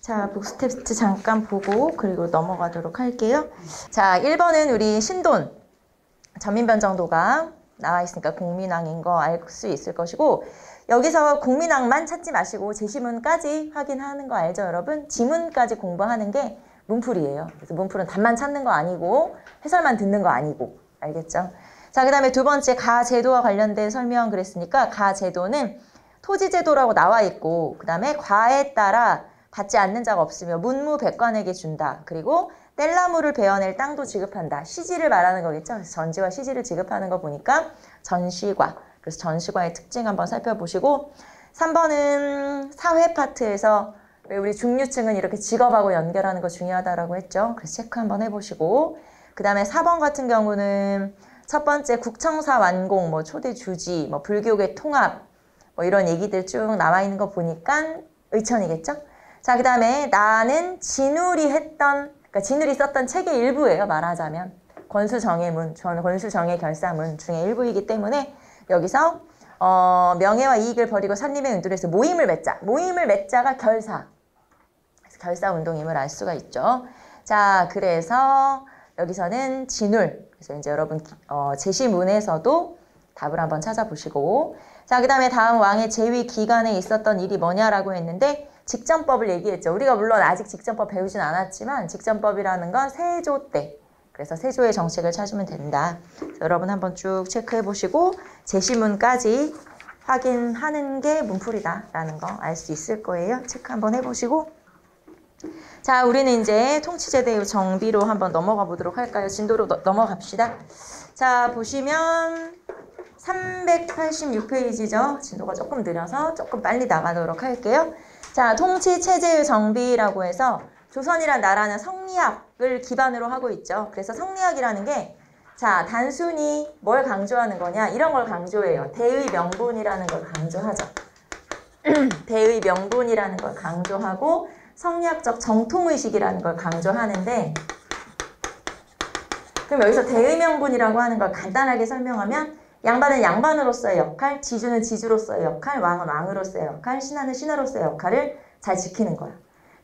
자, 복수 테스트 잠깐 보고 그리고 넘어가도록 할게요. 자, 1번은 우리 신돈 전민변정도가 나와 있으니까 공민왕인 거 알 수 있을 것이고, 여기서 공민왕만 찾지 마시고 제시문까지 확인하는 거 알죠, 여러분? 지문까지 공부하는 게 문풀이에요. 그래서 문풀은 답만 찾는 거 아니고 해설만 듣는 거 아니고, 알겠죠? 자, 그 다음에 두 번째 가제도와 관련된 설명 그랬으니까 가제도는 토지제도라고 나와 있고, 그 다음에 과에 따라 받지 않는 자가 없으며 문무백관에게 준다. 그리고 뗄나무를 베어낼 땅도 지급한다. 시지를 말하는 거겠죠. 그래서 전지와 시지를 지급하는 거 보니까 전시과. 그래서 전시과의 특징 한번 살펴보시고, 3번은 사회 파트에서 왜 우리 중류층은 이렇게 직업하고 연결하는 거 중요하다라고 했죠. 그래서 체크 한번 해보시고, 그 다음에 4번 같은 경우는 첫 번째 국청사 완공, 뭐 초대 주지, 뭐 불교계 통합, 뭐 이런 얘기들 쭉 나와 있는 거 보니까 의천이겠죠. 자, 그 다음에 나는 진울이 했던, 그러니까 진울이 썼던 책의 일부예요, 말하자면. 권수정의문, 권수정의 결사문 중에 일부이기 때문에 여기서 명예와 이익을 버리고 산림의 은둔에서 모임을 맺자. 모임을 맺자가 결사. 결사운동임을 알 수가 있죠. 자, 그래서 여기서는 진울. 그래서 이제 여러분 제시문에서도 답을 한번 찾아보시고, 자, 그 다음에 다음 왕의 재위 기간에 있었던 일이 뭐냐라고 했는데 직전법을 얘기했죠. 우리가 물론 아직 직전법 배우진 않았지만 직전법이라는 건 세조 때. 그래서 세조의 정책을 찾으면 된다. 여러분 한번 쭉 체크해 보시고 제시문까지 확인하는 게 문풀이다라는 거 알 수 있을 거예요. 체크 한번 해보시고. 자, 우리는 이제 통치제도의 정비로 한번 넘어가 보도록 할까요? 진도로 넘어갑시다. 자, 보시면 386페이지죠. 진도가 조금 느려서 조금 빨리 나가도록 할게요. 자, 통치체제의 정비라고 해서 조선이란 나라는 성리학을 기반으로 하고 있죠. 그래서 성리학이라는 게, 자, 단순히 뭘 강조하는 거냐, 이런 걸 강조해요. 대의 명분이라는 걸 강조하죠. 대의 명분이라는 걸 강조하고 성리학적 정통의식이라는 걸 강조하는데, 그럼 여기서 대의 명분이라고 하는 걸 간단하게 설명하면 양반은 양반으로서의 역할, 지주는 지주로서의 역할, 왕은 왕으로서의 역할, 신하는 신하로서의 역할을 잘 지키는 거야.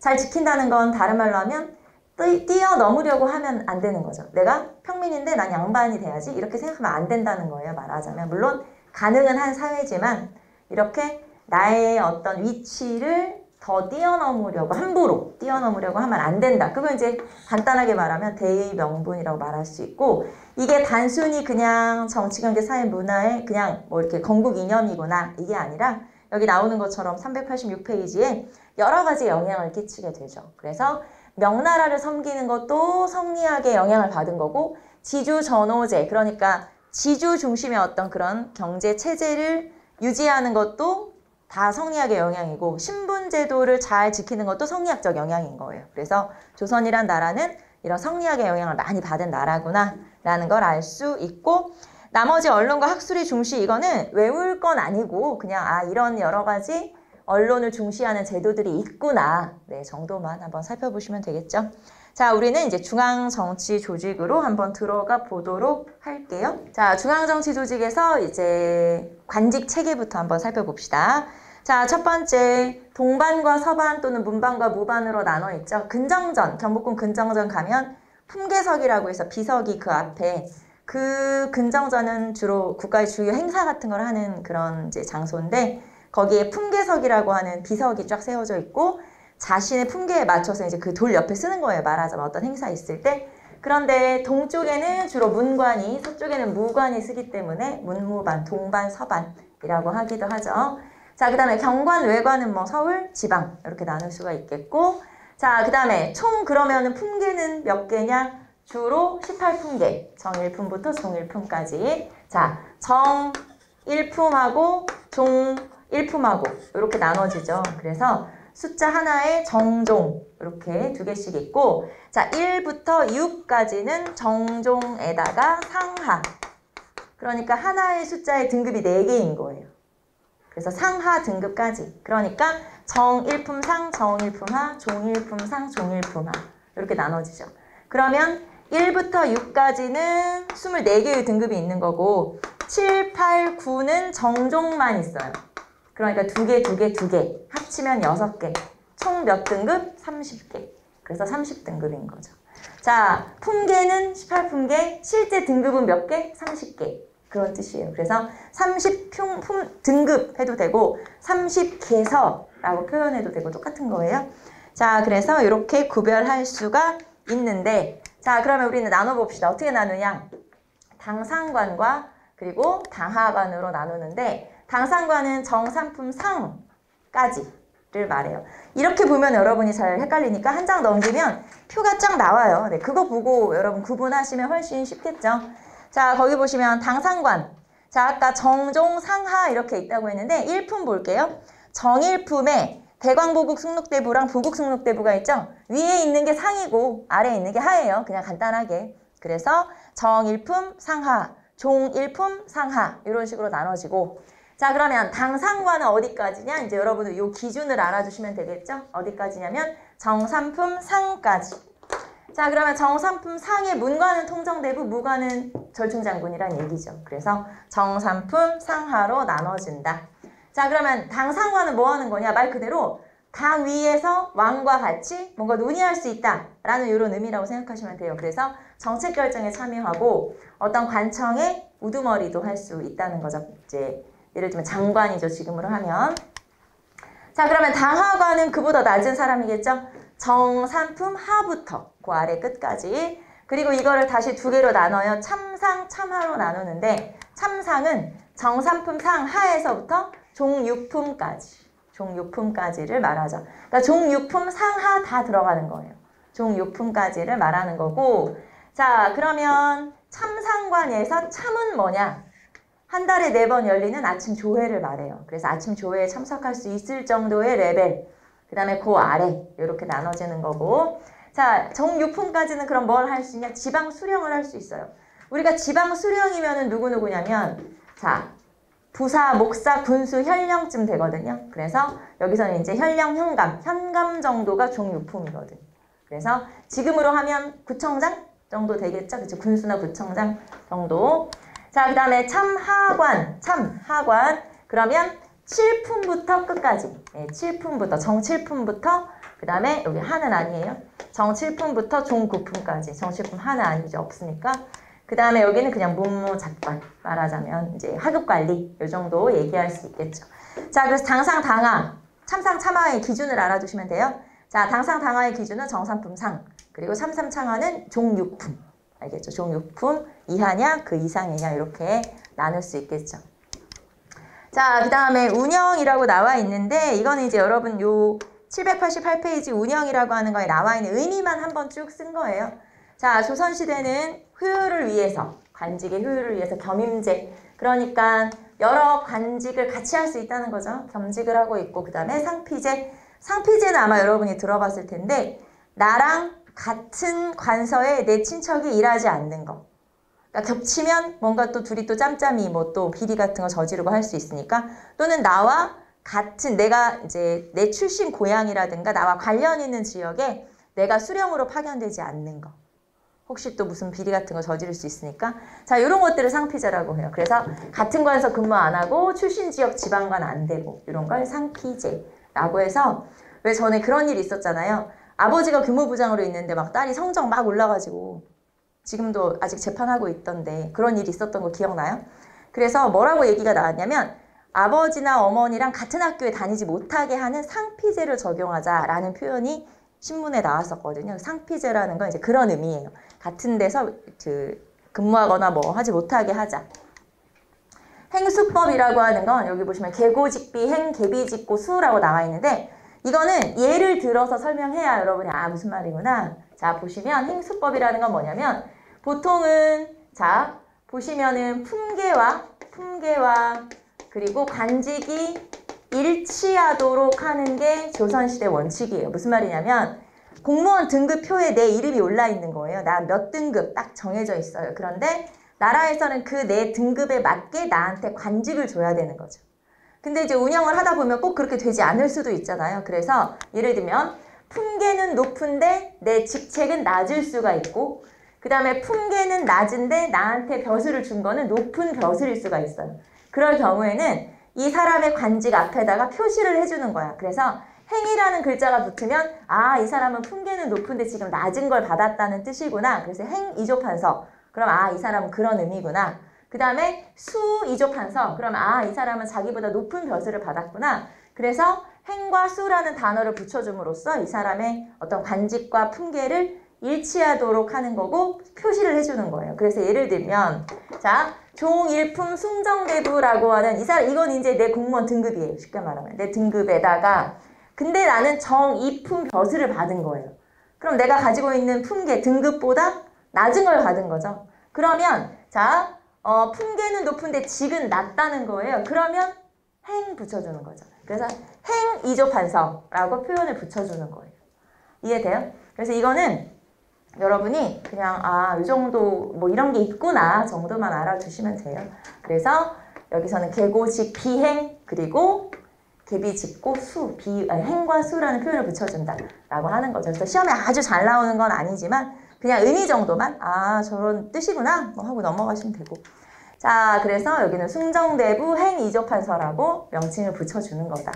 잘 지킨다는 건 다른 말로 하면 뛰어넘으려고 하면 안 되는 거죠. 내가 평민인데 난 양반이 돼야지 이렇게 생각하면 안 된다는 거예요, 말하자면. 물론 가능은 한 사회지만 이렇게 나의 어떤 위치를 더 뛰어넘으려고, 함부로 뛰어넘으려고 하면 안 된다. 그걸 이제 간단하게 말하면 대의 명분이라고 말할 수 있고, 이게 단순히 그냥 정치, 경제, 사회, 문화의 그냥 뭐 이렇게 건국 이념이구나, 이게 아니라 여기 나오는 것처럼 386페이지에 여러 가지 영향을 끼치게 되죠. 그래서 명나라를 섬기는 것도 성리학의 영향을 받은 거고, 지주 전호제, 그러니까 지주 중심의 어떤 그런 경제 체제를 유지하는 것도 다 성리학의 영향이고, 신분제도를 잘 지키는 것도 성리학적 영향인 거예요. 그래서 조선이란 나라는 이런 성리학의 영향을 많이 받은 나라구나 라는 걸 알 수 있고, 나머지 언론과 학술이 중시, 이거는 외울 건 아니고 그냥 이런 여러 가지 언론을 중시하는 제도들이 있구나, 네, 정도만 한번 살펴보시면 되겠죠. 자, 우리는 이제 중앙정치 조직으로 한번 들어가 보도록 할게요. 자, 중앙정치 조직에서 이제 관직 체계부터 한번 살펴봅시다. 자, 첫 번째, 동반과 서반 또는 문반과 무반으로 나눠 있죠. 근정전, 경복궁 근정전 가면 품계석이라고 해서 비석이 그 앞에, 그 근정전은 주로 국가의 주요 행사 같은 걸 하는 그런 이제 장소인데, 거기에 품계석이라고 하는 비석이 쫙 세워져 있고, 자신의 품계에 맞춰서 이제 그 돌 옆에 쓰는 거예요, 말하자면 어떤 행사 있을 때. 그런데 동쪽에는 주로 문관이, 서쪽에는 무관이 쓰기 때문에 문무반, 동반, 서반이라고 하기도 하죠. 자, 그 다음에 경관, 외관은 뭐 서울, 지방 이렇게 나눌 수가 있겠고, 자, 그 다음에 총 그러면은 품계는 몇 개냐? 주로 18품계, 정일품부터 종일품까지. 자, 정일품하고 종일품하고 이렇게 나눠지죠. 그래서 숫자 하나에 정종 이렇게 두 개씩 있고, 자, 1부터 6까지는 정종에다가 상하. 그러니까 하나의 숫자의 등급이 4개인 거예요. 그래서 상하 등급까지. 그러니까 정일품상, 정일품하, 종일품상, 종일품하 이렇게 나눠지죠. 그러면 1부터 6까지는 24개의 등급이 있는 거고, 7, 8, 9는 정종만 있어요. 그러니까 2개, 2개, 2개 합치면 6개. 총 몇 등급? 30개. 그래서 30등급인 거죠. 자, 품계는 18품계, 실제 등급은 몇 개? 30개. 그런 뜻이에요. 그래서 30등급 해도 되고 30개서라고 표현해도 되고 똑같은 거예요. 자, 그래서 이렇게 구별할 수가 있는데, 자, 그러면 우리는 나눠봅시다. 어떻게 나누냐? 당상관과 그리고 당하관으로 나누는데, 당상관은 정산품 상까지를 말해요. 이렇게 보면 여러분이 잘 헷갈리니까 한 장 넘기면 표가 쫙 나와요. 네, 그거 보고 여러분 구분하시면 훨씬 쉽겠죠. 자, 거기 보시면 당상관. 자, 아까 정종, 상하 이렇게 있다고 했는데 1품 볼게요. 정일품에 대광보국 승록대부랑 부국 승록대부가 있죠. 위에 있는 게 상이고 아래에 있는 게 하예요. 그냥 간단하게. 그래서 정일품, 상하, 종일품, 상하 이런 식으로 나눠지고, 자, 그러면 당상관은 어디까지냐? 이제 여러분은 이 기준을 알아주시면 되겠죠? 어디까지냐면 정산품 상까지. 자, 그러면 정산품 상의 문관은 통정대부, 무관은 절충장군이란 얘기죠. 그래서 정산품 상하로 나눠진다. 자, 그러면 당상관은 뭐 하는 거냐? 말 그대로 당 위에서 왕과 같이 뭔가 논의할 수 있다라는 이런 의미라고 생각하시면 돼요. 그래서 정책 결정에 참여하고 어떤 관청의 우두머리도 할 수 있다는 거죠. 이제 예를 들면 장관이죠. 지금으로 하면. 자, 그러면 당하관은 그보다 낮은 사람이겠죠. 정산품 하부터 그 아래 끝까지. 그리고 이거를 다시 두 개로 나눠요. 참상, 참하로 나누는데, 참상은 정산품 상하에서부터 종육품까지를 말하죠. 그러니까 종육품 상하 다 들어가는 거예요. 종육품까지를 말하는 거고, 자, 그러면 참상관에서 참은 뭐냐? 한 달에 4번 열리는 아침 조회를 말해요. 그래서 아침 조회에 참석할 수 있을 정도의 레벨, 그 다음에 그 아래 이렇게 나눠지는 거고, 자, 정육품까지는 그럼 뭘 할 수 있냐? 지방 수령을 할 수 있어요. 우리가 지방 수령이면은 누구냐면, 자, 부사, 목사, 군수, 현령쯤 되거든요. 그래서 여기서는 이제 현령, 현감 정도가 종육품이거든요. 그래서 지금으로 하면 구청장 정도 되겠죠? 그쵸? 군수나 구청장 정도. 자, 그 다음에 참하관. 그러면 7품부터 끝까지. 네, 7품부터, 정칠품부터, 그 다음에 여기 하는 아니에요. 정칠품부터 종구품까지. 정칠품 하는 아니죠. 없으니까. 그 다음에 여기는 그냥 문무작관. 말하자면 이제 하급관리. 이 정도 얘기할 수 있겠죠. 자, 그래서 당상, 당하, 참상, 참하의 기준을 알아두시면 돼요. 자, 당상, 당하의 기준은 정산품 상. 그리고 참삼, 참하는 종육품. 알겠죠? 종육품 이하냐, 그 이상이냐, 이렇게 나눌 수 있겠죠. 자, 그 다음에 운영이라고 나와 있는데, 이거는 이제 여러분 요 788페이지 운영이라고 하는 거에 나와 있는 의미만 한번 쭉 쓴 거예요. 자, 조선시대는 효율을 위해서, 관직의 효율을 위해서 겸임제, 그러니까 여러 관직을 같이 할 수 있다는 거죠. 겸직을 하고 있고, 그 다음에 상피제. 상피제는 아마 여러분이 들어봤을 텐데, 나랑 같은 관서에 내 친척이 일하지 않는 거. 그러니까 겹치면 뭔가 또 둘이 또 짬짬이 뭐 또 비리 같은 거 저지르고 할 수 있으니까, 또는 나와 같은, 내가 이제 내 출신 고향이라든가 나와 관련 있는 지역에 내가 수령으로 파견되지 않는 거. 혹시 또 무슨 비리 같은 거 저지를 수 있으니까. 자, 이런 것들을 상피제라고 해요. 그래서 같은 관서 근무 안 하고 출신 지역 지방관 안 되고 이런 걸 상피제라고 해서, 왜 전에 그런 일이 있었잖아요. 아버지가 교무부장으로 있는데 막 딸이 성적 막 올라가지고 지금도 아직 재판하고 있던데 그런 일이 있었던 거 기억나요? 그래서 뭐라고 얘기가 나왔냐면, 아버지나 어머니랑 같은 학교에 다니지 못하게 하는 상피제를 적용하자라는 표현이 신문에 나왔었거든요. 상피제라는 건 이제 그런 의미예요. 같은 데서 근무하거나 뭐 하지 못하게 하자. 행수법이라고 하는 건 여기 보시면 계고직비, 행, 계비직고, 수라고 나와 있는데, 이거는 예를 들어서 설명해야 여러분이 무슨 말이구나. 자, 보시면 행수법이라는 건 뭐냐면, 보통은 자 보시면은 품계와 그리고 관직이 일치하도록 하는 게 조선시대 원칙이에요. 무슨 말이냐면, 공무원 등급표에 내 이름이 올라 있는 거예요. 나 몇 등급 딱 정해져 있어요. 그런데 나라에서는 그 내 등급에 맞게 나한테 관직을 줘야 되는 거죠. 근데 이제 운영을 하다 보면 꼭 그렇게 되지 않을 수도 있잖아요. 그래서 예를 들면 품계는 높은데 내 직책은 낮을 수가 있고, 그 다음에 품계는 낮은데 나한테 벼슬을 준 거는 높은 벼슬일 수가 있어요. 그럴 경우에는 이 사람의 관직 앞에다가 표시를 해주는 거야. 그래서 행이라는 글자가 붙으면 아, 이 사람은 품계는 높은데 지금 낮은 걸 받았다는 뜻이구나. 그래서 행 이조판서. 그럼 아, 이 사람은 그런 의미구나. 그 다음에 수 이조판서. 그럼 아, 이 사람은 자기보다 높은 벼슬을 받았구나. 그래서 행과 수라는 단어를 붙여줌으로써 이 사람의 어떤 관직과 품계를 일치하도록 하는 거고 표시를 해주는 거예요. 그래서 예를 들면 자, 종일품 숭정대부라고 하는 이건 이제 내 공무원 등급이에요. 쉽게 말하면 내 등급에다가 근데 나는 정이품 벼슬을 받은 거예요. 그럼 내가 가지고 있는 품계 등급보다 낮은 걸 받은 거죠. 그러면 자, 품계는 높은데 직은 낮다는 거예요. 그러면 행 붙여주는 거죠. 그래서 행 이조판서라고 표현을 붙여주는 거예요. 이해돼요? 그래서 이거는 여러분이 그냥 이 정도 뭐 이런 게 있구나 정도만 알아두시면 돼요. 그래서 여기서는 계고직 비행 그리고 계비직고 수, 행과 수라는 표현을 붙여준다라고 하는 거죠. 그래서 시험에 아주 잘 나오는 건 아니지만 그냥 의미 정도만 저런 뜻이구나 뭐 하고 넘어가시면 되고. 자, 그래서 여기는 숭정대부 행이조판서라고 명칭을 붙여주는 거다.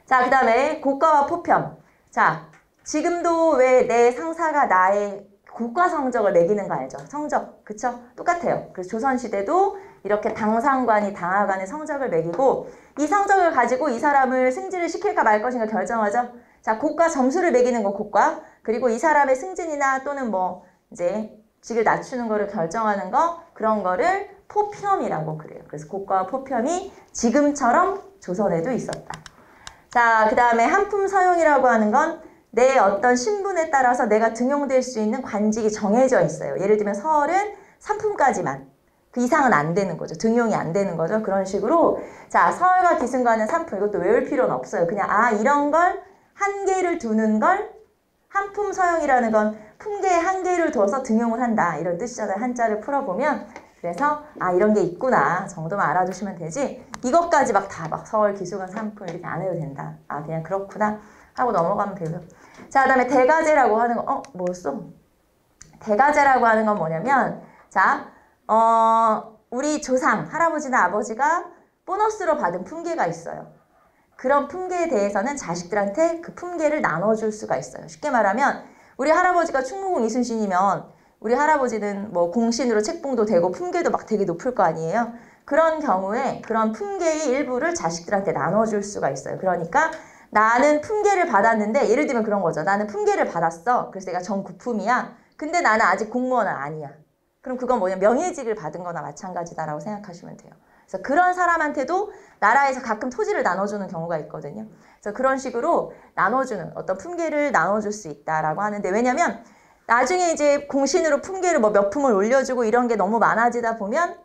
자, 그 다음에 고과와 포편. 자, 지금도 왜 내 상사가 나의 고과 성적을 매기는 거 알죠? 성적, 그쵸? 똑같아요. 그래서 조선시대도 이렇게 당상관이 당하관의 성적을 매기고 이 성적을 가지고 이 사람을 승진을 시킬까 말 것인가 결정하죠. 자, 고과 점수를 매기는 거 고과. 그리고 이 사람의 승진이나 또는 뭐 이제 직을 낮추는 거를 결정하는 거 그런 거를 포편이라고 그래요. 그래서 고과와 포편이 지금처럼 조선에도 있었다. 자, 그 다음에 한품서용이라고 하는 건 내 어떤 신분에 따라서 내가 등용될 수 있는 관직이 정해져 있어요. 예를 들면 서울은 3품까지만. 그 이상은 안 되는 거죠. 등용이 안 되는 거죠. 그런 식으로 자, 서울과 기승과는 3품. 이것도 외울 필요는 없어요. 그냥 이런 걸 한계를 두는 걸 한품서용이라는 건 품계에 한계를 둬서 등용을 한다. 이런 뜻이잖아요. 한자를 풀어보면. 그래서 이런 게 있구나 정도만 알아두시면 되지 이것까지 막 서울 기수관 3품 이렇게 안 해도 된다. 그냥 그렇구나 하고 넘어가면 되고요. 자, 그 다음에 대가제라고 하는 거 뭐였어? 대가제라고 하는 건 뭐냐면 자, 우리 조상, 할아버지나 아버지가 보너스로 받은 품계가 있어요. 그런 품계에 대해서는 자식들한테 그 품계를 나눠줄 수가 있어요. 쉽게 말하면 우리 할아버지가 충무공 이순신이면 우리 할아버지는 뭐 공신으로 책봉도 되고 품계도 막 되게 높을 거 아니에요. 그런 경우에 그런 품계의 일부를 자식들한테 나눠줄 수가 있어요. 그러니까 나는 품계를 받았는데 예를 들면 그런 거죠. 나는 품계를 받았어. 그래서 내가 정구품이야. 근데 나는 아직 공무원은 아니야. 그럼 그건 뭐냐 명예직을 받은 거나 마찬가지다라고 생각하시면 돼요. 그래서 그런 사람한테도 나라에서 가끔 토지를 나눠주는 경우가 있거든요. 그래서 그런 식으로 나눠주는 어떤 품계를 나눠줄 수 있다라고 하는데 왜냐면 나중에 이제 공신으로 품계를 뭐 몇 품을 올려주고 이런 게 너무 많아지다 보면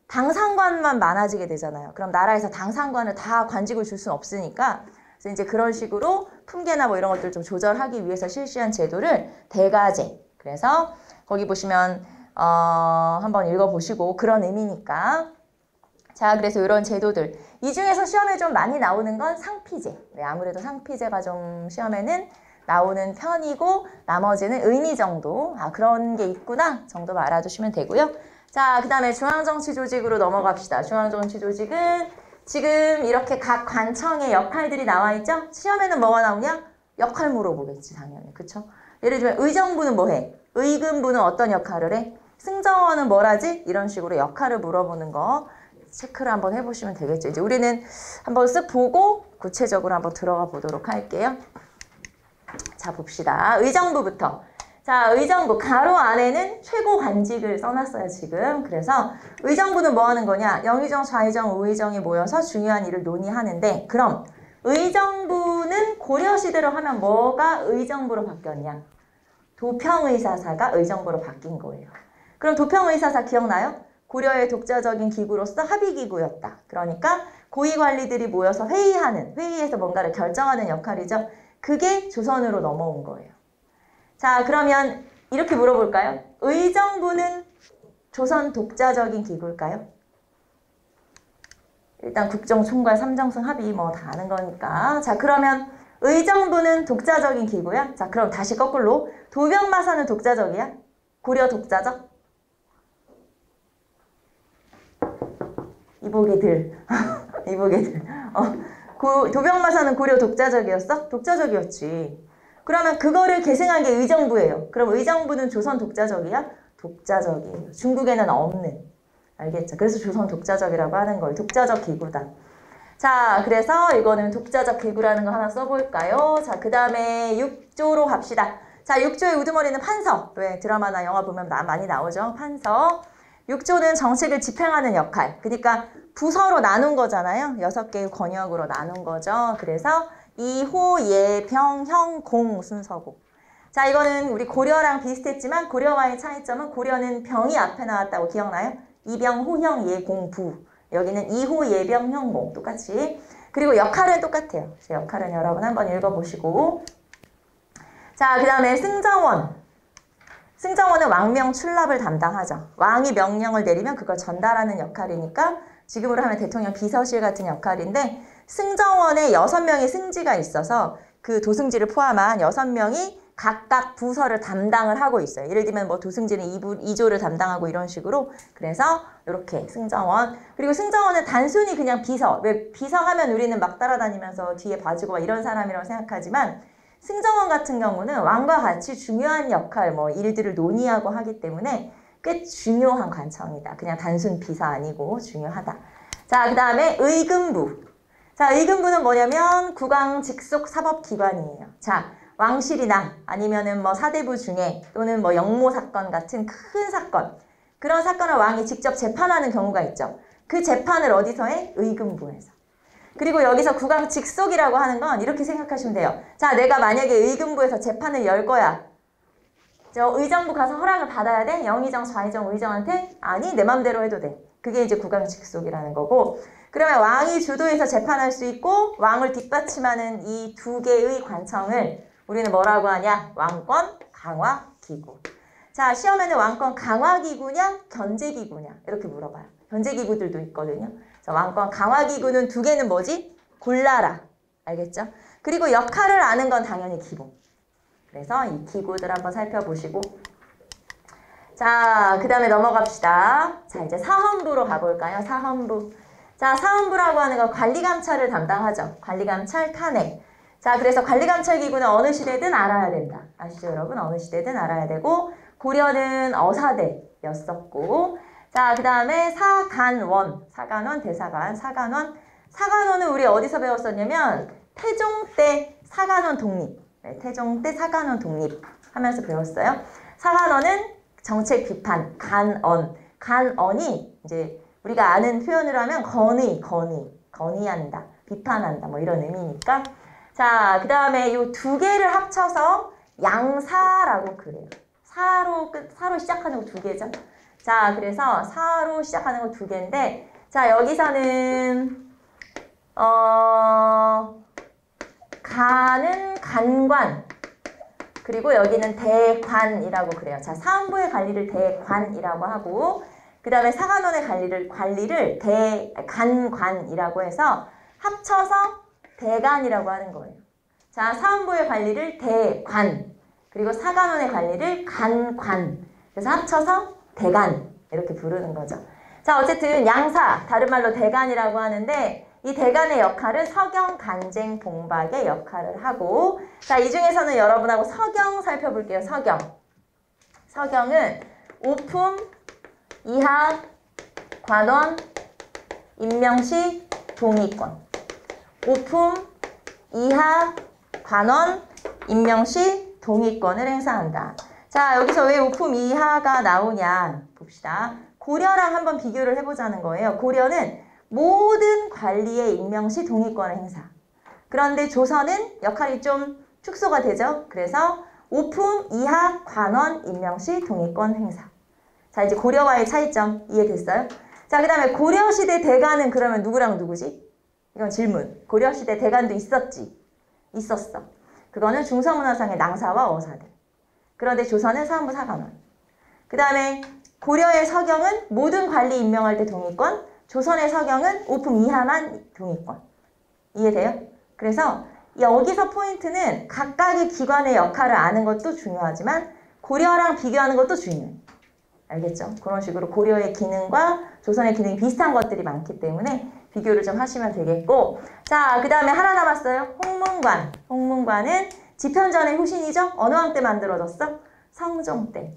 당상관만 많아지게 되잖아요. 그럼 나라에서 당상관을 다 관직을 줄 수는 없으니까 그래서 이제 그런 식으로 품계나 뭐 이런 것들을 좀 조절하기 위해서 실시한 제도를 대가제. 그래서 거기 보시면 한번 읽어보시고 그런 의미니까. 자, 그래서 이런 제도들. 이 중에서 시험에 좀 많이 나오는 건 상피제. 네, 아무래도 상피제가 좀 시험에는 나오는 편이고 나머지는 의미 정도. 그런 게 있구나 정도만 알아두시면 되고요. 자, 그 다음에 중앙정치조직으로 넘어갑시다. 중앙정치조직은 지금 이렇게 각 관청의 역할들이 나와 있죠? 시험에는 뭐가 나오냐? 역할 물어보겠지 당연히. 그쵸? 예를 들면 의정부는 뭐 해? 의금부는 어떤 역할을 해? 승정원은 뭘 하지? 이런 식으로 역할을 물어보는 거 체크를 한번 해보시면 되겠죠. 이제 우리는 한번 쓱 보고 구체적으로 한번 들어가 보도록 할게요. 자, 봅시다. 의정부부터. 자, 의정부 가로 안에는 최고 관직을 써놨어요 지금. 그래서 의정부는 뭐 하는 거냐? 영의정, 좌의정, 우의정이 모여서 중요한 일을 논의하는데 그럼 의정부는 고려시대로 하면 뭐가 의정부로 바뀌었냐? 도평의사사가 의정부로 바뀐 거예요. 그럼 도평의사사 기억나요? 고려의 독자적인 기구로서 합의기구였다. 그러니까 고위관리들이 모여서 회의에서 뭔가를 결정하는 역할이죠. 그게 조선으로 넘어온 거예요. 자, 그러면 이렇게 물어볼까요? 의정부는 조선 독자적인 기구일까요? 일단 국정총괄 삼정승 합의 뭐 다 아는 거니까. 자, 그러면 의정부는 독자적인 기구야? 자, 그럼 다시 거꾸로 도병마사는 독자적이야? 고려 독자적? 이보게들. 이보게들. 도병마사는 고려 독자적이었어? 독자적이었지. 그러면 그거를 계승한 게 의정부예요. 그럼 의정부는 조선 독자적이야? 독자적이에요. 중국에는 없는. 알겠죠? 그래서 조선 독자적이라고 하는 거예요. 독자적 기구다. 자, 그래서 이거는 독자적 기구라는 거 하나 써볼까요? 자, 그 다음에 6조로 갑시다. 자, 6조의 우두머리는 판서. 왜 드라마나 영화 보면 많이 나오죠? 판서. 6조는 정책을 집행하는 역할. 그러니까 부서로 나눈 거잖아요. 6개의 권역으로 나눈 거죠. 그래서 이호, 예, 병, 형, 공 순서고. 자, 이거는 우리 고려랑 비슷했지만 고려와의 차이점은 고려는 병이 앞에 나왔다고 기억나요? 이병, 호형, 예, 공, 부. 여기는 이호, 예병, 형, 공 똑같이. 그리고 역할은 똑같아요. 역할은 여러분 한번 읽어보시고. 자, 그 다음에 승정원. 승정원은 왕명 출납을 담당하죠. 왕이 명령을 내리면 그걸 전달하는 역할이니까 지금으로 하면 대통령 비서실 같은 역할인데 승정원에 6명의 승지가 있어서 그 도승지를 포함한 6명이 각각 부서를 담당을 하고 있어요. 예를 들면 뭐 도승지는 2조를 담당하고 이런 식으로. 그래서 이렇게 승정원. 그리고 승정원은 단순히 그냥 비서. 왜 비서 하면 우리는 막 따라다니면서 뒤에 봐주고 막 이런 사람이라고 생각하지만 승정원 같은 경우는 왕과 같이 중요한 역할, 뭐 일들을 논의하고 하기 때문에 꽤 중요한 관청이다. 그냥 단순 비서 아니고 중요하다. 자, 그 다음에 의금부. 자, 의금부는 뭐냐면 국왕 직속 사법기관이에요. 자, 왕실이나 아니면은 뭐 사대부 중에 또는 뭐 영모 사건 같은 큰 사건, 그런 사건을 왕이 직접 재판하는 경우가 있죠. 그 재판을 어디서 해? 의금부에서. 그리고 여기서 국왕 직속이라고 하는 건 이렇게 생각하시면 돼요. 자, 내가 만약에 의금부에서 재판을 열 거야. 저 의정부 가서 허락을 받아야 돼? 영의정, 좌의정, 의정한테? 아니, 내 맘대로 해도 돼. 그게 이제 국왕 직속이라는 거고. 그러면 왕이 주도해서 재판할 수 있고 왕을 뒷받침하는 이 2개의 관청을 우리는 뭐라고 하냐? 왕권 강화 기구. 자, 시험에는 왕권 강화 기구냐? 견제 기구냐? 이렇게 물어봐요. 견제 기구들도 있거든요. 자, 왕권 강화 기구는 2개는 뭐지? 골라라. 알겠죠? 그리고 역할을 아는 건 당연히 기본. 그래서 이 기구들 한번 살펴보시고. 자, 그 다음에 넘어갑시다. 자, 이제 사헌부로 가볼까요? 사헌부. 자, 사헌부라고 하는 건 관리감찰을 담당하죠. 관리감찰, 탄핵. 자, 그래서 관리감찰기구는 어느 시대든 알아야 된다. 아시죠, 여러분? 어느 시대든 알아야 되고, 고려는 어사대였었고, 자, 그 다음에 사간원, 사간원, 대사관, 사간원. 사간원은 우리 어디서 배웠었냐면, 태종 때 사간원 독립. 네, 태종 때 사간원 독립 하면서 배웠어요. 사간원은 정책 비판, 간언. 간언이 이제 우리가 아는 표현으로 하면 건의한다, 비판한다, 뭐 이런 의미니까. 자, 그 다음에 이 2개를 합쳐서 양사라고 그래요. 사로 시작하는 거 2개죠. 자, 그래서 사로 시작하는 거 2개인데, 자, 여기서는, 간은 간관, 그리고 여기는 대관이라고 그래요. 자, 사헌부의 관리를 대관이라고 하고, 그 다음에 사간원의 관리를 대간관이라고 해서 합쳐서 대간이라고 하는 거예요. 자, 사헌부의 관리를 대관, 그리고 사간원의 관리를 간관. 그래서 합쳐서 대간 이렇게 부르는 거죠. 자, 어쨌든 양사, 다른 말로 대간이라고 하는데 이 대간의 역할은 서경, 간쟁, 봉박의 역할을 하고, 자, 이 중에서는 여러분하고 서경 살펴볼게요. 서경. 서경은 오품, 이하, 관원, 임명시, 동의권. 오품, 이하, 관원, 임명시, 동의권을 행사한다. 자, 여기서 왜 오품 이하가 나오냐 봅시다. 고려랑 한번 비교를 해보자는 거예요. 고려는 모든 관리의 임명시 동의권을 행사. 그런데 조선은 역할이 좀 축소가 되죠. 그래서 오품, 이하, 관원, 임명시, 동의권 행사. 자, 이제 고려와의 차이점 이해됐어요? 자, 그 다음에 고려시대 대간은 그러면 누구랑 누구지? 이건 질문. 고려시대 대간도 있었지? 있었어. 그거는 중서문화상의 낭사와 어사대. 그런데 조선은 사헌부 사간원. 그 다음에 고려의 서경은 모든 관리 임명할 때 동의권, 조선의 서경은 오품 이하만 동의권. 이해돼요? 그래서 여기서 포인트는 각각의 기관의 역할을 아는 것도 중요하지만 고려랑 비교하는 것도 중요해요. 알겠죠? 그런 식으로 고려의 기능과 조선의 기능이 비슷한 것들이 많기 때문에 비교를 좀 하시면 되겠고. 자, 그 다음에 하나 남았어요. 홍문관. 홍문관은 집현전의 후신이죠? 어느 왕 때 만들어졌어? 성종 때.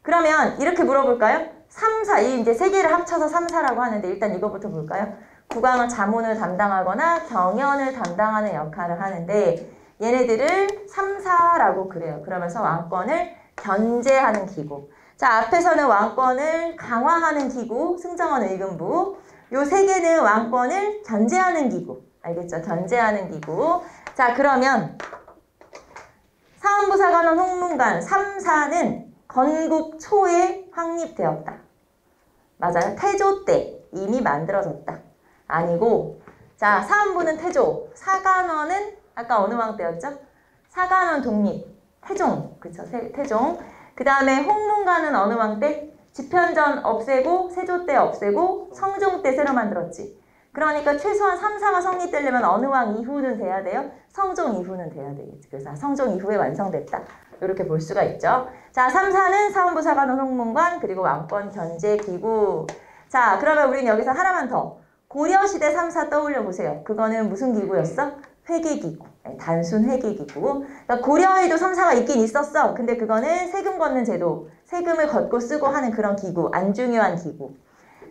그러면 이렇게 물어볼까요? 3, 4, 이 이제 세 개를 합쳐서 3, 4라고 하는데 일단 이거부터 볼까요? 국왕은 자문을 담당하거나 경연을 담당하는 역할을 하는데 얘네들을 3, 4라고 그래요. 그러면서 왕권을 견제하는 기구. 자, 앞에서는 왕권을 강화하는 기구, 승정원 의금부. 요 세 개는 왕권을 견제하는 기구. 알겠죠? 견제하는 기구. 자, 그러면 사헌부사관원 홍문관 3, 4는 건국 초에 확립되었다. 맞아요. 태조 때 이미 만들어졌다. 아니고, 자, 사헌부는 태조, 사관원은 아까 어느 왕 때였죠? 사관원 독립, 태종, 그쵸? 태종. 그 다음에 홍문관은 어느 왕 때? 집현전 없애고, 세조 때 없애고, 성종 때 새로 만들었지. 그러니까 최소한 3, 4가 성립되려면 어느 왕 이후는 돼야 돼요? 성종 이후는 돼야 되겠지. 그래서 성종 이후에 완성됐다. 이렇게 볼 수가 있죠. 자, 3, 4는 사헌부사관원 홍문관, 그리고 왕권 견제기구. 자, 그러면 우리는 여기서 하나만 더. 고려시대 3, 4 떠올려 보세요. 그거는 무슨 기구였어? 회계기구. 단순 회계기구. 그러니까 고려에도 3, 4가 있긴 있었어. 근데 그거는 세금 걷는 제도. 세금을 걷고 쓰고 하는 그런 기구. 안 중요한 기구.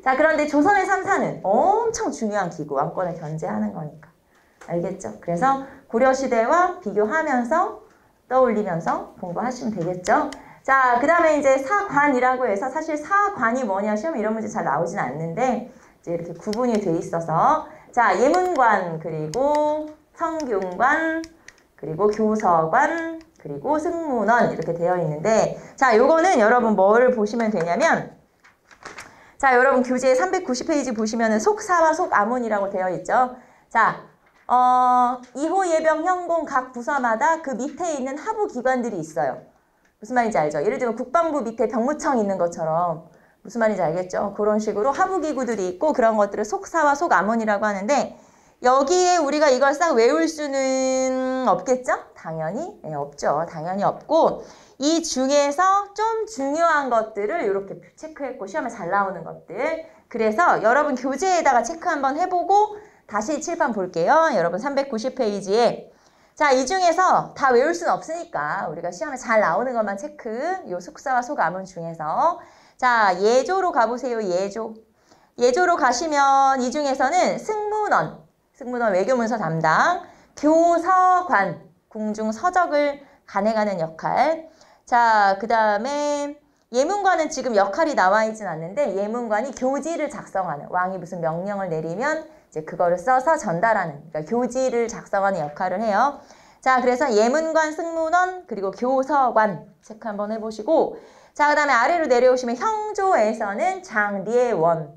자, 그런데 조선의 3, 4는 엄청 중요한 기구. 왕권을 견제하는 거니까. 알겠죠? 그래서 고려시대와 비교하면서 떠올리면서 공부하시면 되겠죠? 자, 그 다음에 이제 사관이라고 해서 사실 사관이 뭐냐 시험에 이런 문제 잘 나오진 않는데 이제 이렇게 구분이 돼 있어서 자, 예문관, 그리고 성균관, 그리고 교서관, 그리고 승문원 이렇게 되어 있는데 자, 요거는 여러분 뭘 보시면 되냐면 자, 여러분 교재 390페이지 보시면은 속사와 속아문이라고 되어 있죠. 자, 2호 예병 현공 각 부서마다 그 밑에 있는 하부 기관들이 있어요. 무슨 말인지 알죠? 예를 들면 국방부 밑에 병무청 있는 것처럼 무슨 말인지 알겠죠? 그런 식으로 하부 기구들이 있고 그런 것들을 속사와 속아문이라고 하는데 여기에 우리가 이걸 싹 외울 수는 없겠죠? 당연히 없죠. 당연히 없고 이 중에서 좀 중요한 것들을 이렇게 체크했고 시험에 잘 나오는 것들. 그래서 여러분 교재에다가 체크 한번 해보고 다시 칠판 볼게요. 여러분 390페이지에 자, 이 중에서 다 외울 수는 없으니까 우리가 시험에 잘 나오는 것만 체크. 요 속사와 속아문 중에서 자, 예조로 가보세요. 예조로 가시면 이 중에서는 승문원 외교문서 담당, 교서관, 궁중 서적을 간행하는 역할. 자, 그 다음에 예문관은 지금 역할이 나와 있진 않는데 예문관이 교지를 작성하는, 왕이 무슨 명령을 내리면 이제 그거를 써서 전달하는, 그러니까 교지를 작성하는 역할을 해요. 자, 그래서 예문관, 승문원, 그리고 교서관 체크 한번 해보시고 자, 그 다음에 아래로 내려오시면 형조에서는 장례원,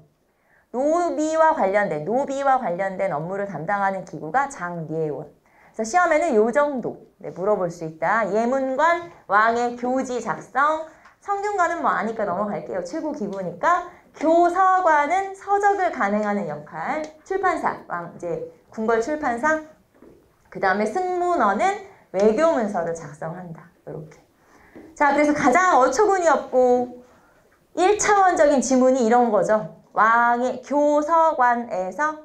노비와 관련된 업무를 담당하는 기구가 장례원. 그래서 시험에는 요 정도 물어볼 수 있다. 예문관, 왕의 교지 작성, 성균관은 뭐 아니까 넘어갈게요. 최고 기구니까. 교서관은 서적을 간행하는 역할, 출판사, 이제 궁궐 출판사. 그 다음에 승문원은 외교문서를 작성한다. 이렇게. 자, 그래서 가장 어처구니 없고 1차원적인 지문이 이런 거죠. 왕의 교서관에서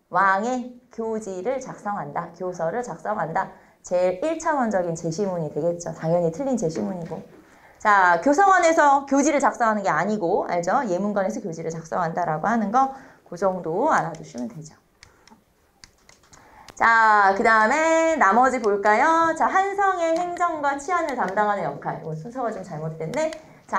왕의 교지를 작성한다. 교서를 작성한다. 제일 1차원적인 제시문이 되겠죠. 당연히 틀린 제시문이고. 자, 교서관에서 교지를 작성하는 게 아니고 알죠? 예문관에서 교지를 작성한다라고 하는 거 그 정도 알아두시면 되죠. 자, 그 다음에 나머지 볼까요? 자, 한성의 행정과 치안을 담당하는 역할. 이거 순서가 좀 잘못됐네. 자,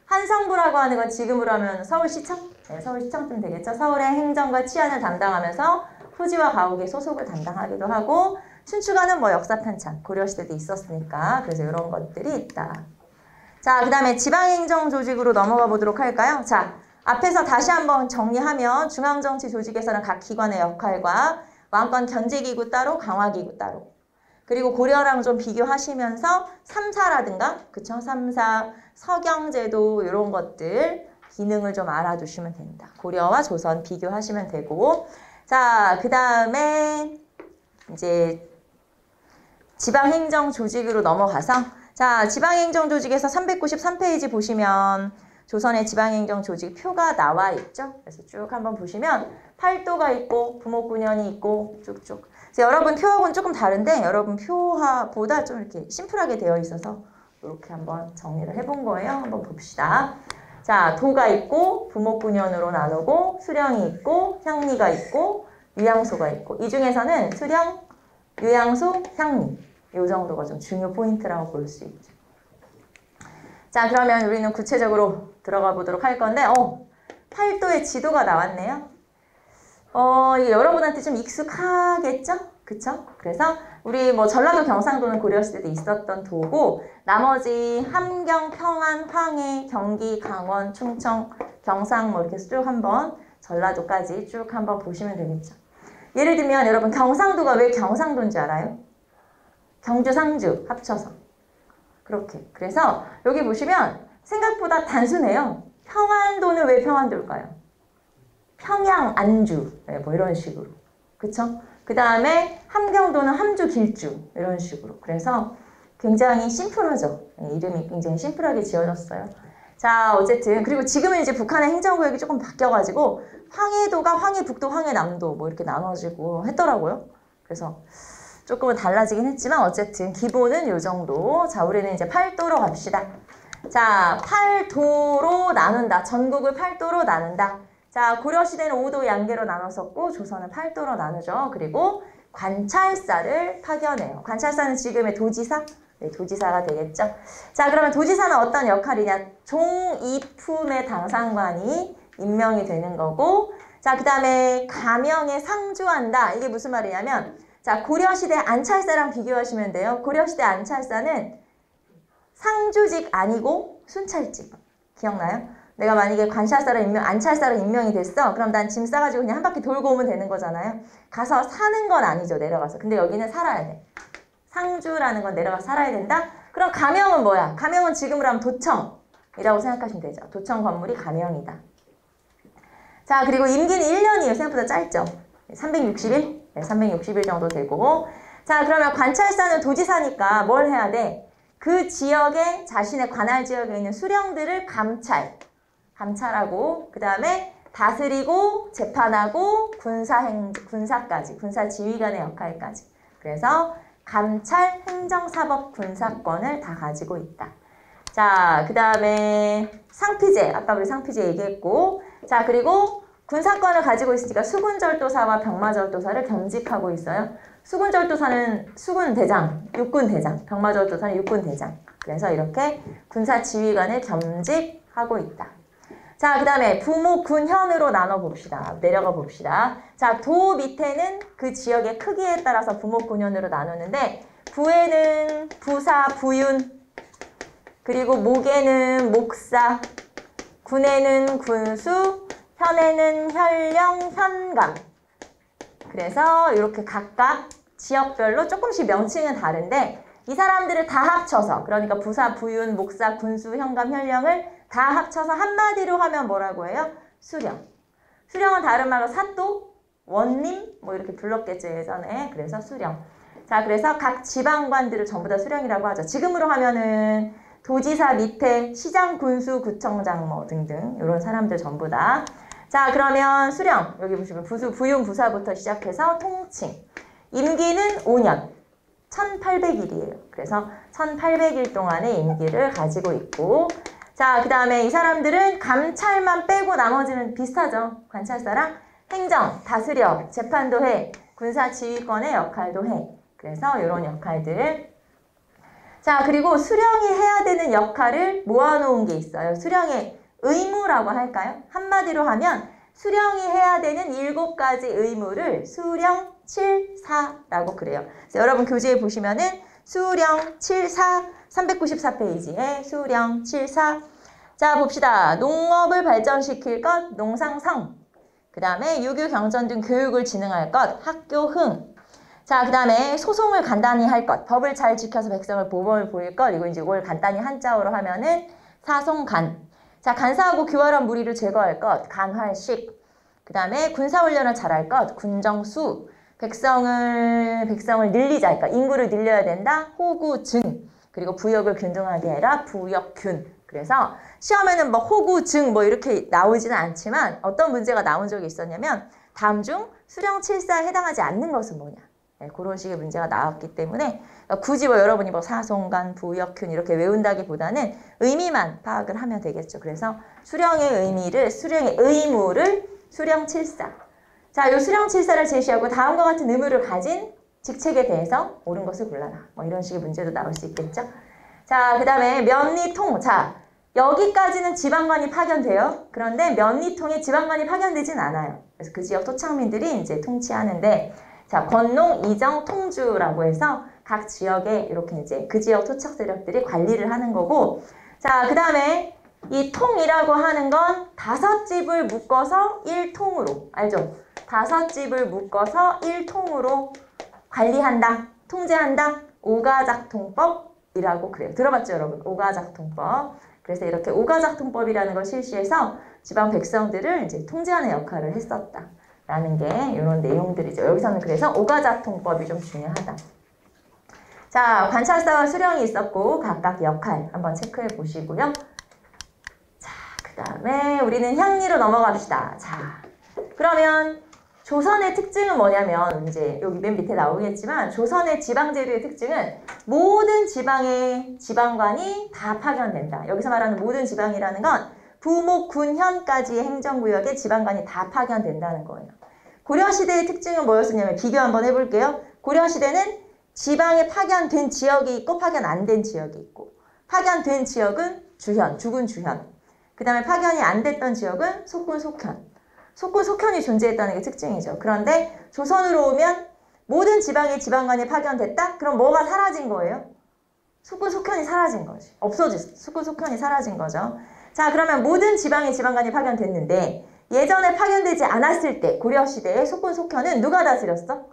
한성부라고 하는 건 지금으로 하면 서울시청? 네, 서울시청쯤 되겠죠. 서울의 행정과 치안을 담당하면서 토지와 가옥의 소속을 담당하기도 하고 춘추관은 뭐 역사편찬, 고려시대도 있었으니까 그래서 이런 것들이 있다. 자, 그 다음에 지방행정조직으로 넘어가 보도록 할까요? 자, 앞에서 다시 한번 정리하면 중앙정치 조직에서는 각 기관의 역할과 왕권 견제기구 따로, 강화기구 따로. 그리고 고려랑 좀 비교하시면서 3, 4라든가, 그쵸? 3, 4, 서경제도 이런 것들 기능을 좀 알아두시면 됩니다. 고려와 조선 비교하시면 되고. 자, 그 다음에 이제 지방행정조직으로 넘어가서 자, 지방행정조직에서 393페이지 보시면 조선의 지방행정조직 표가 나와 있죠. 그래서 쭉 한번 보시면 팔도가 있고 부목군현이 있고 쭉쭉. 그래서 여러분 표하고는 조금 다른데 여러분 표하보다 좀 이렇게 심플하게 되어 있어서 이렇게 한번 정리를 해본 거예요. 한번 봅시다. 자, 도가 있고 부목군현으로 나누고 수령이 있고 향리가 있고 유양소가 있고 이 중에서는 수령, 유양소, 향리 이 정도가 좀 중요 포인트라고 볼 수 있죠. 자, 그러면 우리는 구체적으로 들어가 보도록 할 건데 팔도의 지도가 나왔네요. 이게 여러분한테 좀 익숙하겠죠? 그쵸? 그래서 우리 뭐 전라도 경상도는 고려시대도 있었던 도고 나머지 함경, 평안, 황해, 경기, 강원, 충청, 경상 뭐 이렇게 쭉 한번 전라도까지 쭉 한번 보시면 되겠죠. 예를 들면 여러분 경상도가 왜 경상도인지 알아요? 경주, 상주 합쳐서. 그렇게. 그래서 여기 보시면 생각보다 단순해요. 평안도는 왜 평안도일까요? 평양, 안주 뭐 이런 식으로. 그쵸? 그 다음에 함경도는 함주, 길주 이런 식으로. 그래서 굉장히 심플하죠. 이름이 굉장히 심플하게 지어졌어요. 자, 어쨌든 그리고 지금은 이제 북한의 행정구역이 조금 바뀌어가지고 황해도가 황해북도, 황해남도 뭐 이렇게 나눠지고 했더라고요. 그래서 조금은 달라지긴 했지만 어쨌든 기본은 요 정도. 자, 우리는 이제 팔도로 갑시다. 자, 팔도로 나눈다. 전국을 팔도로 나눈다. 자, 고려시대는 5도 양계로 나눴었고 조선은 8도로 나누죠. 그리고 관찰사를 파견해요. 관찰사는 지금의 도지사? 네, 도지사가 되겠죠. 자, 그러면 도지사는 어떤 역할이냐? 종이품의 당상관이 임명이 되는 거고 자, 그 다음에 가명에 상주한다. 이게 무슨 말이냐면 자, 고려시대 안찰사랑 비교하시면 돼요. 고려시대 안찰사는 상주직 아니고 순찰직. 기억나요? 내가 만약에 관찰사로 안찰사로 임명이 됐어. 그럼 난 짐 싸가지고 그냥 한 바퀴 돌고 오면 되는 거잖아요. 가서 사는 건 아니죠, 내려가서. 근데 여기는 살아야 돼. 상주라는 건 내려가서 살아야 된다? 그럼 가명은 뭐야? 가명은 지금으로 하면 도청이라고 생각하시면 되죠. 도청 건물이 가명이다. 자, 그리고 임기는 1년이에요. 생각보다 짧죠. 360일? 네, 360일 정도 되고. 자, 그러면 관찰사는 도지사니까 뭘 해야 돼? 그 지역에 자신의 관할 지역에 있는 수령들을 감찰하고 그 다음에 다스리고 재판하고 군사까지 군사 지휘관의 역할까지. 그래서 감찰, 행정사법, 군사권을 다 가지고 있다. 자, 그 다음에 상피제. 아까 우리 상피제 얘기했고 자, 그리고 군사권을 가지고 있으니까 수군절도사와 병마절도사를 겸직하고 있어요. 수군절도사는 수군대장, 육군대장, 병마절도사는 육군대장. 그래서 이렇게 군사지휘관을 겸직하고 있다. 자, 그 다음에 부목군현으로 나눠봅시다. 내려가 봅시다. 자, 도 밑에는 그 지역의 크기에 따라서 부목군현으로 나누는데 부에는 부사, 부윤, 그리고 목에는 목사, 군에는 군수, 현에는 현령, 현감. 그래서 이렇게 각각 지역별로 조금씩 명칭은 다른데 이 사람들을 다 합쳐서 그러니까 부사, 부윤, 목사, 군수, 현감, 현령을 다 합쳐서 한마디로 하면 뭐라고 해요? 수령. 수령은 다른 말로 사또, 원님 뭐 이렇게 불렀겠죠 예전에. 그래서 수령. 자, 그래서 각 지방관들을 전부 다 수령이라고 하죠. 지금으로 하면은 도지사 밑에 시장, 군수, 구청장 뭐 등등 이런 사람들 전부 다. 자, 그러면 수령 여기 보시면 부수, 부윤, 부사부터 시작해서 통칭. 임기는 5년. 1800일이에요. 그래서 1800일 동안의 임기를 가지고 있고 자, 그 다음에 이 사람들은 감찰만 빼고 나머지는 비슷하죠. 관찰사랑 행정, 다스려, 재판도 해, 군사지휘권의 역할도 해. 그래서 이런 역할들. 자, 그리고 수령이 해야 되는 역할을 모아놓은 게 있어요. 수령의 의무라고 할까요? 한마디로 하면 수령이 해야 되는 7가지 의무를 수령 7사라고 그래요. 그래서 여러분 교재에 보시면은 수령 7사 394페이지에 수령 7사. 자, 봅시다. 농업을 발전시킬 것, 농상성. 그 다음에 유교 경전 등 교육을 진흥할 것, 학교흥. 자, 그 다음에 소송을 간단히 할 것, 법을 잘 지켜서 백성을 보범을 보일 것. 이거 이제 이걸 간단히 한자어로 하면은 사송간. 자, 간사하고 교활한 무리를 제거할 것, 간활식. 그 다음에 군사훈련을 잘할 것, 군정수. 백성을 늘리자, 그러니까 인구를 늘려야 된다, 호구증. 그리고 부역을 균등하게 해라, 부역균. 그래서 시험에는 뭐 호구증 뭐 이렇게 나오지는 않지만 어떤 문제가 나온 적이 있었냐면 다음 중 수령 7사에 해당하지 않는 것은 뭐냐. 네, 그런 식의 문제가 나왔기 때문에 굳이 뭐 여러분이 뭐 사송간, 부역균 이렇게 외운다기보다는 의미만 파악을 하면 되겠죠. 그래서 수령의 의미를, 수령의 의무를 수령 7사. 자, 요 수령 7사를 제시하고 다음과 같은 의무를 가진 직책에 대해서 옳은 것을 골라라. 뭐 이런 식의 문제도 나올 수 있겠죠. 자, 그 다음에 면리통. 자, 여기까지는 지방관이 파견돼요. 그런데 면리통에 지방관이 파견되진 않아요. 그래서 그 지역 토착민들이 이제 통치하는데, 자, 권농, 이정, 통주라고 해서 각 지역에 이렇게 이제 그 지역 토착 세력들이 관리를 하는 거고, 자, 그 다음에 이 통이라고 하는 건 5집을 묶어서 1통으로, 알죠? 5집을 묶어서 1통으로 관리한다, 통제한다, 오가작통법이라고 그래요. 들어봤죠, 여러분? 오가작통법. 그래서 이렇게 오가작통법이라는 걸 실시해서 지방 백성들을 이제 통제하는 역할을 했었다라는 게 이런 내용들이죠. 여기서는 그래서 오가작통법이 좀 중요하다. 자, 관찰사와 수령이 있었고 각각 역할 한번 체크해 보시고요. 자, 그 다음에 우리는 향리로 넘어갑시다. 자, 그러면 조선의 특징은 뭐냐면 이제 여기 맨 밑에 나오겠지만 조선의 지방제도의 특징은 모든 지방의 지방관이 다 파견된다. 여기서 말하는 모든 지방이라는 건 부목, 군, 현까지의 행정구역에 지방관이 다 파견된다는 거예요. 고려시대의 특징은 뭐였었냐면 비교 한번 해볼게요. 고려시대는 지방에 파견된 지역이 있고 파견 안 된 지역이 있고, 파견된 지역은 주현, 주군, 주현. 그 다음에 파견이 안 됐던 지역은 속군, 속현. 속군, 속현이 존재했다는 게 특징이죠. 그런데 조선으로 오면 모든 지방에 지방관이 파견됐다? 그럼 뭐가 사라진 거예요? 속군, 속현이 사라진 거지. 없어졌어. 속군, 속현이 사라진 거죠. 자, 그러면 모든 지방에 지방관이 파견됐는데 예전에 파견되지 않았을 때 고려시대의 속군, 속현은 누가 다스렸어?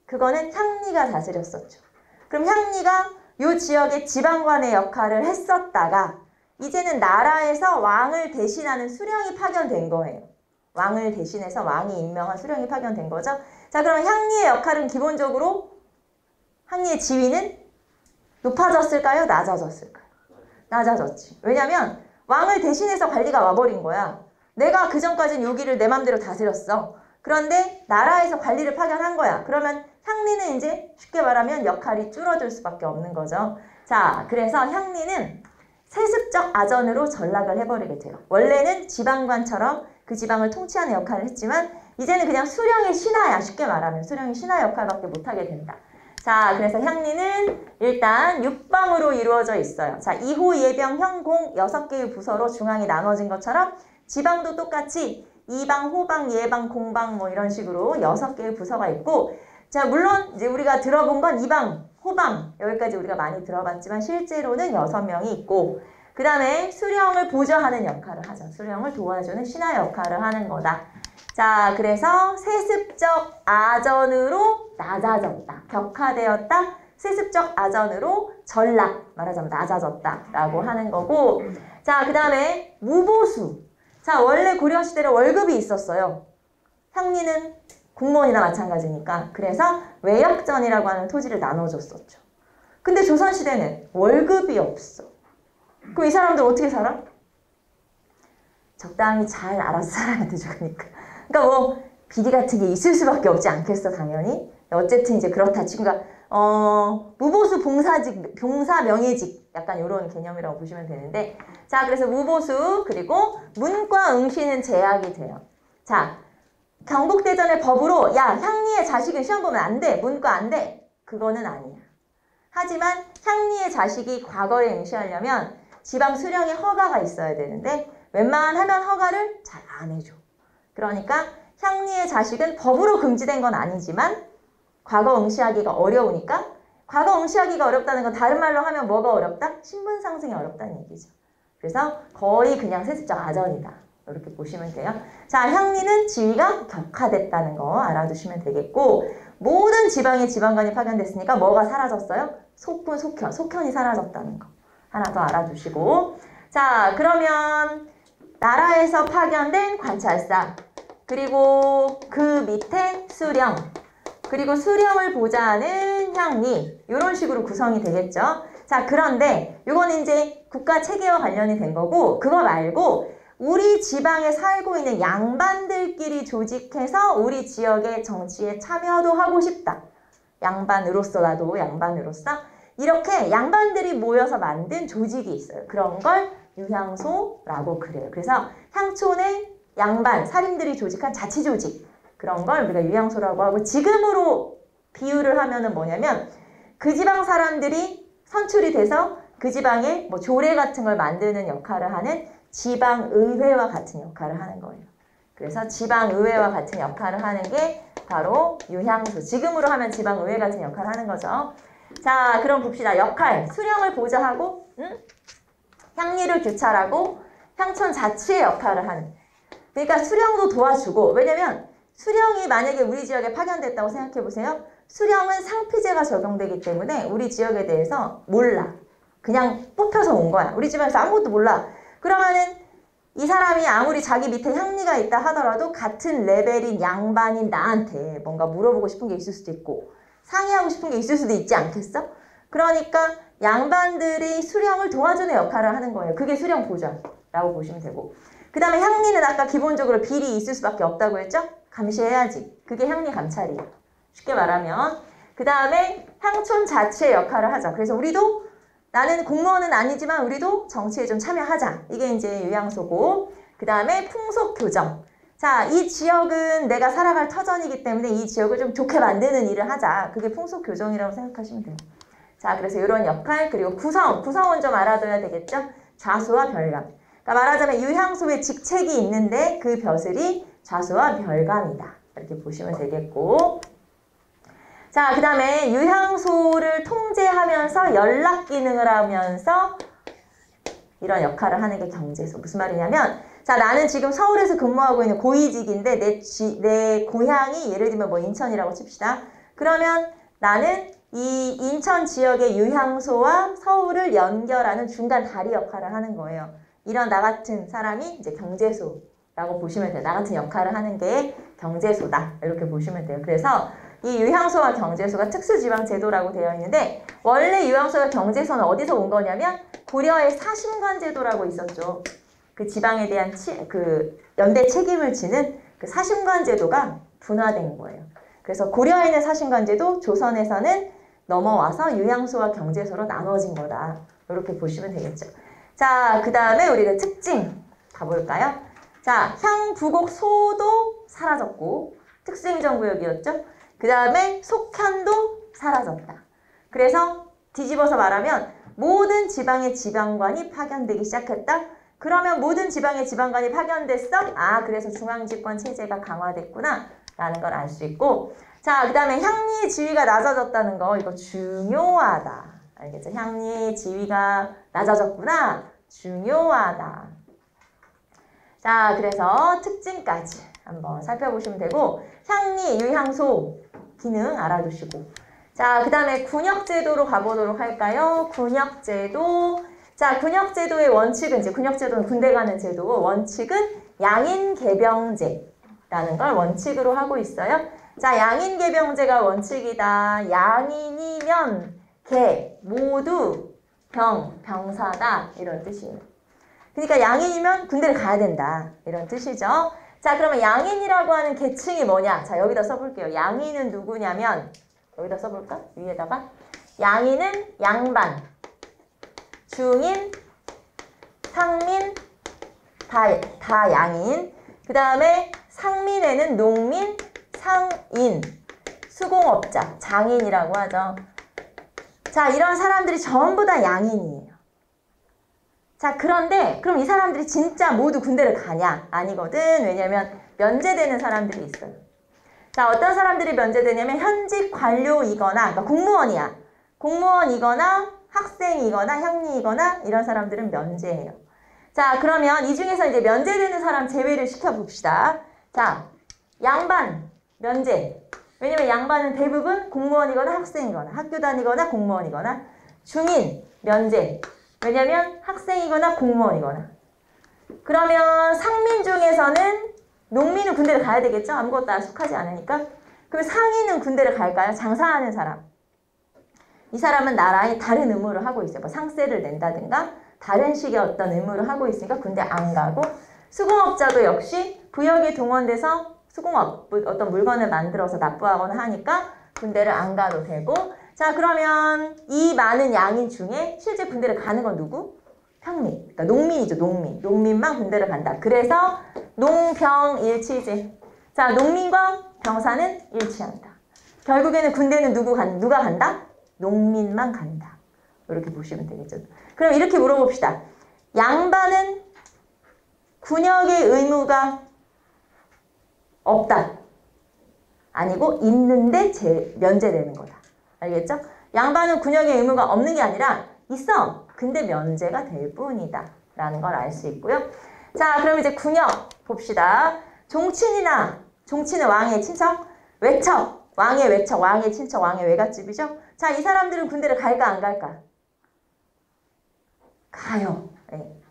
그거는 향리가 다스렸었죠. 그럼 향리가 이 지역의 지방관의 역할을 했었다가 이제는 나라에서 왕을 대신하는 수령이 파견된 거예요. 왕을 대신해서 왕이 임명한 수령이 파견된 거죠. 자, 그럼 향리의 역할은 기본적으로 향리의 지위는 높아졌을까요? 낮아졌을까요? 낮아졌지. 왜냐면 왕을 대신해서 관리가 와버린 거야. 내가 그전까지는 여기를 내 맘대로 다스렸어. 그런데 나라에서 관리를 파견한 거야. 그러면 향리는 이제 쉽게 말하면 역할이 줄어들 수밖에 없는 거죠. 자, 그래서 향리는 세습적 아전으로 전락을 해버리게 돼요. 원래는 지방관처럼 그 지방을 통치하는 역할을 했지만 이제는 그냥 수령의 신하야. 쉽게 말하면 수령의 신하 역할밖에 못하게 된다. 자, 그래서 향리는 일단 6방으로 이루어져 있어요. 자, 2호, 예병, 현공 6개의 부서로 중앙이 나눠진 것처럼 지방도 똑같이 2방, 호방, 예방, 공방 뭐 이런 식으로 6개의 부서가 있고, 자, 물론 이제 우리가 들어본 건 2방, 호방 여기까지 우리가 많이 들어봤지만 실제로는 6명이 있고, 그 다음에 수령을 보좌하는 역할을 하죠. 수령을 도와주는 신하 역할을 하는 거다. 자, 그래서 세습적 아전으로 낮아졌다. 격화되었다. 세습적 아전으로 전락, 말하자면 낮아졌다라고 하는 거고, 자, 그 다음에 무보수. 자, 원래 고려시대에 월급이 있었어요. 향리는 공무원이나 마찬가지니까. 그래서 외역전이라고 하는 토지를 나눠줬었죠. 근데 조선시대는 월급이 없어. 그럼 이 사람들 어떻게 살아? 적당히 잘 알아서 살아야 되죠. 그러니까 뭐 비리 같은 게 있을 수밖에 없지 않겠어, 당연히. 어쨌든 이제 그렇다. 친구가 무보수 봉사직, 봉사 명예직 약간 이런 개념이라고 보시면 되는데, 자, 그래서 무보수 그리고 문과 응시는 제약이 돼요. 자, 경북대전의 법으로 야, 향리의 자식은 시험 보면 안 돼. 문과 안 돼. 그거는 아니야. 하지만 향리의 자식이 과거에 응시하려면 지방 수령의 허가가 있어야 되는데 웬만하면 허가를 잘 안 해줘. 그러니까 향리의 자식은 법으로 금지된 건 아니지만 과거 응시하기가 어려우니까, 과거 응시하기가 어렵다는 건 다른 말로 하면 뭐가 어렵다? 신분 상승이 어렵다는 얘기죠. 그래서 거의 그냥 세습적 아전이다. 이렇게 보시면 돼요. 자, 향리는 지위가 격화됐다는 거 알아두시면 되겠고, 모든 지방에 지방관이 파견됐으니까 뭐가 사라졌어요? 속군, 속현, 속현이 사라졌다는 거 하나 더 알아두시고, 자, 그러면 나라에서 파견된 관찰사, 그리고 그 밑에 수령, 그리고 수령을 보좌하는 향리, 이런 식으로 구성이 되겠죠. 자, 그런데 이거는 이제 국가 체계와 관련이 된 거고, 그거 말고 우리 지방에 살고 있는 양반들끼리 조직해서 우리 지역의 정치에 참여도 하고 싶다. 양반으로서 나도 양반으로서 이렇게 양반들이 모여서 만든 조직이 있어요. 그런 걸 유향소라고 그래요. 그래서 향촌의 양반, 사림들이 조직한 자치조직 그런 걸 우리가 유향소라고 하고 지금으로 비유를 하면은 뭐냐면 그 지방 사람들이 선출이 돼서 그 지방에 뭐 조례 같은 걸 만드는 역할을 하는 지방의회와 같은 역할을 하는 거예요. 그래서 지방의회와 같은 역할을 하는 게 바로 유향소. 지금으로 하면 지방의회 같은 역할을 하는 거죠. 자, 그럼 봅시다. 역할. 수령을 보좌하고 향리를 규찰하고 향촌 자치의 역할을 하는. 그러니까 수령도 도와주고 왜냐면 수령이 만약에 우리 지역에 파견됐다고 생각해 보세요. 수령은 상피제가 적용되기 때문에 우리 지역에 대해서 몰라. 그냥 뽑혀서 온 거야. 우리 집안에서 아무것도 몰라. 그러면은 이 사람이 아무리 자기 밑에 향리가 있다 하더라도 같은 레벨인 양반인 나한테 뭔가 물어보고 싶은 게 있을 수도 있고 상의하고 싶은 게 있을 수도 있지 않겠어? 그러니까 양반들이 수령을 도와주는 역할을 하는 거예요. 그게 수령 보좌라고 보시면 되고 그 다음에 향리는 아까 기본적으로 비리 있을 수밖에 없다고 했죠? 감시해야지. 그게 향리 감찰이에요. 쉽게 말하면 그 다음에 향촌 자치의 역할을 하죠. 그래서 우리도 나는 공무원은 아니지만 우리도 정치에 좀 참여하자. 이게 이제 유향소고 그 다음에 풍속교정. 자, 이 지역은 내가 살아갈 터전이기 때문에 이 지역을 좀 좋게 만드는 일을 하자. 그게 풍속교정이라고 생각하시면 돼요. 자, 그래서 이런 역할 그리고 구성은 좀 알아둬야 되겠죠. 좌수와 별감. 그러니까 말하자면 유향소에 직책이 있는데 그 벼슬이 좌수와 별감이다. 이렇게 보시면 되겠고 자, 그 다음에 유향소를 통제하면서 연락 기능을 하면서 이런 역할을 하는 게 경제소. 무슨 말이냐면 자, 나는 지금 서울에서 근무하고 있는 고위직인데 내 고향이 예를 들면 뭐 인천이라고 칩시다. 그러면 나는 이 인천 지역의 유향소와 서울을 연결하는 중간 다리 역할을 하는 거예요. 이런 나 같은 사람이 이제 경제소라고 보시면 돼요. 나 같은 역할을 하는 게 경제소다. 이렇게 보시면 돼요. 그래서 이 유향소와 경제소가 특수지방제도라고 되어 있는데 원래 유향소와 경제소는 어디서 온 거냐면 고려의 사심관제도라고 있었죠. 그 지방에 대한 그 연대 책임을 지는 그 사심관제도가 분화된 거예요. 그래서 고려에는 사심관제도, 조선에서는 넘어와서 유향소와 경제소로 나눠진 거다. 이렇게 보시면 되겠죠. 자, 그 다음에 우리가 특징 가볼까요? 자, 향, 부곡, 소도 사라졌고 특수행정구역이었죠. 그 다음에 속현도 사라졌다. 그래서 뒤집어서 말하면 모든 지방의 지방관이 파견되기 시작했다. 그러면 모든 지방의 지방관이 파견됐어? 아, 그래서 중앙집권 체제가 강화됐구나 라는 걸 알 수 있고 자, 그 다음에 향리의 지위가 낮아졌다는 거 이거 중요하다. 알겠죠? 향리의 지위가 낮아졌구나. 중요하다. 자, 그래서 특징까지 한번 살펴보시면 되고 향리, 유향소 기능 알아두시고 자, 그 다음에 군역제도로 가보도록 할까요? 군역제도. 자, 군역제도의 원칙은 이제 군역제도는 군대 가는 제도고 원칙은 양인계병제라는 걸 원칙으로 하고 있어요. 자, 양인계병제가 원칙이다. 양인이면 개, 모두 병사다. 이런 뜻이에요. 그러니까 양인이면 군대를 가야 된다. 이런 뜻이죠. 자, 그러면 양인이라고 하는 계층이 뭐냐? 자, 여기다 써볼게요. 양인은 누구냐면 여기다 써볼까? 위에다가 양인은 양반, 중인, 상민, 다 양인. 그 다음에 상민에는 농민, 상인, 수공업자, 장인이라고 하죠. 자, 이런 사람들이 전부 다 양인이에요. 자, 그런데 그럼 이 사람들이 진짜 모두 군대를 가냐? 아니거든. 왜냐면 면제되는 사람들이 있어요. 자, 어떤 사람들이 면제되냐면 현직 관료이거나 그러니까 공무원이야. 공무원이거나 학생이거나 향리이거나 이런 사람들은 면제해요. 자, 그러면 이 중에서 이제 면제되는 사람 제외를 시켜봅시다. 자, 양반 면제. 왜냐면 양반은 대부분 공무원이거나 학생이거나 학교 다니거나 공무원이거나 중인 면제. 왜냐면 학생이거나 공무원이거나. 그러면 상민 중에서는 농민은 군대를 가야 되겠죠? 아무것도 속하지 않으니까. 그럼 상인은 군대를 갈까요? 장사하는 사람. 이 사람은 나라에 다른 의무를 하고 있어요. 뭐 상세를 낸다든가 다른 식의 어떤 의무를 하고 있으니까 군대 안 가고 수공업자도 역시 부역에 동원돼서 수공업, 어떤 물건을 만들어서 납부하거나 하니까 군대를 안 가도 되고, 자, 그러면 이 많은 양인 중에 실제 군대를 가는 건 누구? 평민. 그러니까 농민이죠, 농민. 농민만 군대를 간다. 그래서 농병일치지. 자, 농민과 병사는 일치한다. 결국에는 군대는 누가 간다? 농민만 간다. 이렇게 보시면 되겠죠. 그럼 이렇게 물어봅시다. 양반은 군역의 의무가 없다. 아니고 있는데 면제되는 거다. 알겠죠? 양반은 군역의 의무가 없는 게 아니라 있어. 근데 면제가 될 뿐이다. 라는 걸 알 수 있고요. 자, 그럼 이제 군역 봅시다. 종친은 왕의 친척, 외척, 왕의 외척, 왕의 친척, 왕의 외갓집이죠. 자, 이 사람들은 군대를 갈까 안 갈까? 가요. 네.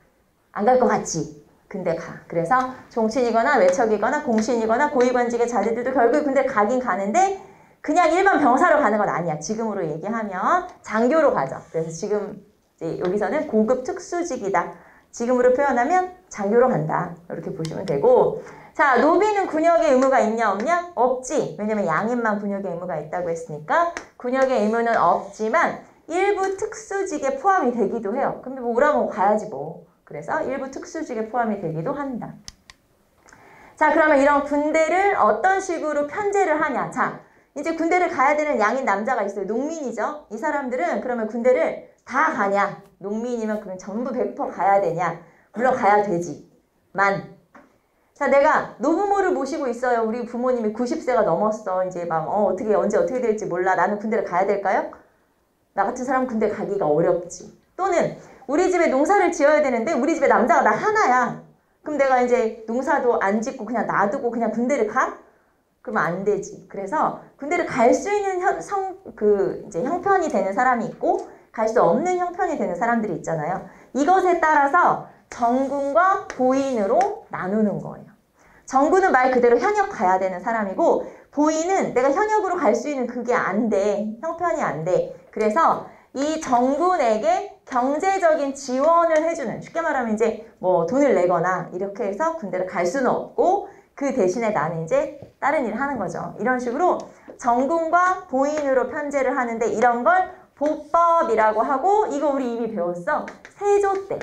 안 갈 것 같지? 근데 가. 그래서 종친이거나 외척이거나 공신이거나 고위관직의 자제들도 결국 군대를 가긴 가는데 그냥 일반 병사로 가는 건 아니야. 지금으로 얘기하면 장교로 가죠. 그래서 지금 이제 여기서는 고급 특수직이다. 지금으로 표현하면 장교로 간다. 이렇게 보시면 되고, 자, 노비는 군역의 의무가 있냐 없냐? 없지. 왜냐면 양인만 군역의 의무가 있다고 했으니까 군역의 의무는 없지만 일부 특수직에 포함이 되기도 해요. 근데 뭐 오라면 가야지 뭐. 그래서 일부 특수직에 포함이 되기도 한다. 자, 그러면 이런 군대를 어떤 식으로 편제를 하냐? 자, 이제 군대를 가야 되는 양인 남자가 있어요. 농민이죠. 이 사람들은 그러면 군대를 다 가냐? 농민이면 그럼 전부 100% 가야 되냐? 물론 가야 되지만, 자, 내가 노부모를 모시고 있어요. 우리 부모님이 90세가 넘었어. 이제 막 언제 어떻게 될지 몰라. 나는 군대를 가야 될까요? 나 같은 사람 군대 가기가 어렵지. 또는 우리 집에 농사를 지어야 되는데 우리 집에 남자가 나 하나야. 그럼 내가 이제 농사도 안 짓고 그냥 놔두고 그냥 군대를 가? 그러면 안 되지. 그래서 군대를 갈 수 있는 이제 형편이 되는 사람이 있고 갈 수 없는 형편이 되는 사람들이 있잖아요. 이것에 따라서 정군과 보인으로 나누는 거예요. 정군은 말 그대로 현역 가야 되는 사람이고 보인은 내가 현역으로 갈 수 있는 그게 안 돼. 형편이 안 돼. 그래서 이 정군에게 경제적인 지원을 해주는, 쉽게 말하면 이제 뭐 돈을 내거나 이렇게 해서 군대를 갈 수는 없고 그 대신에 나는 이제 다른 일을 하는 거죠. 이런 식으로 정군과 보인으로 편제를 하는데 이런 걸 보법이라고 하고, 이거 우리 이미 배웠어. 세조 때.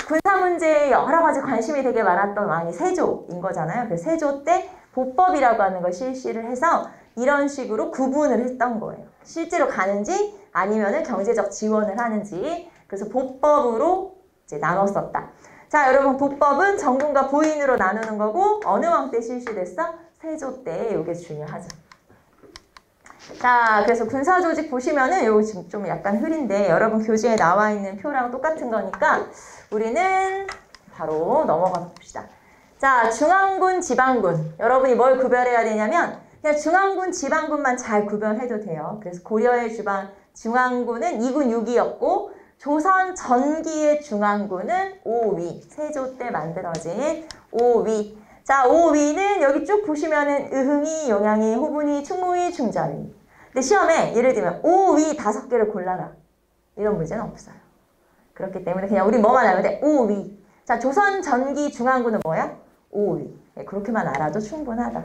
군사 문제에 여러 가지 관심이 되게 많았던 왕이 세조인 거잖아요. 그래서 세조 때 보법이라고 하는 걸 실시를 해서 이런 식으로 구분을 했던 거예요. 실제로 가는지 아니면은 경제적 지원을 하는지. 그래서 보법으로 이제 나눴었다. 자, 여러분, 보법은 정군과 보인으로 나누는 거고 어느 왕 때 실시됐어? 세조 때. 이게 중요하죠. 자, 그래서 군사조직 보시면은 요거 지금 좀 약간 흐린데 여러분 교재에 나와 있는 표랑 똑같은 거니까 우리는 바로 넘어가 봅시다. 자, 중앙군, 지방군. 여러분이 뭘 구별해야 되냐면 그냥 중앙군, 지방군만 잘 구별해도 돼요. 그래서 고려의 중앙군은 2군 6위였고 조선 전기의 중앙군은 5위. 세조 때 만들어진 5위. 자, 5위는 여기 쭉 보시면은 의흥이, 용양이, 호분이, 충무이, 충절이. 근데 시험에 예를 들면 5위 5개를 골라라. 이런 문제는 없어요. 그렇기 때문에 그냥 우리 뭐만 알면 돼? 5위. 자, 조선 전기 중앙군은 뭐야? 5위. 네, 그렇게만 알아도 충분하다.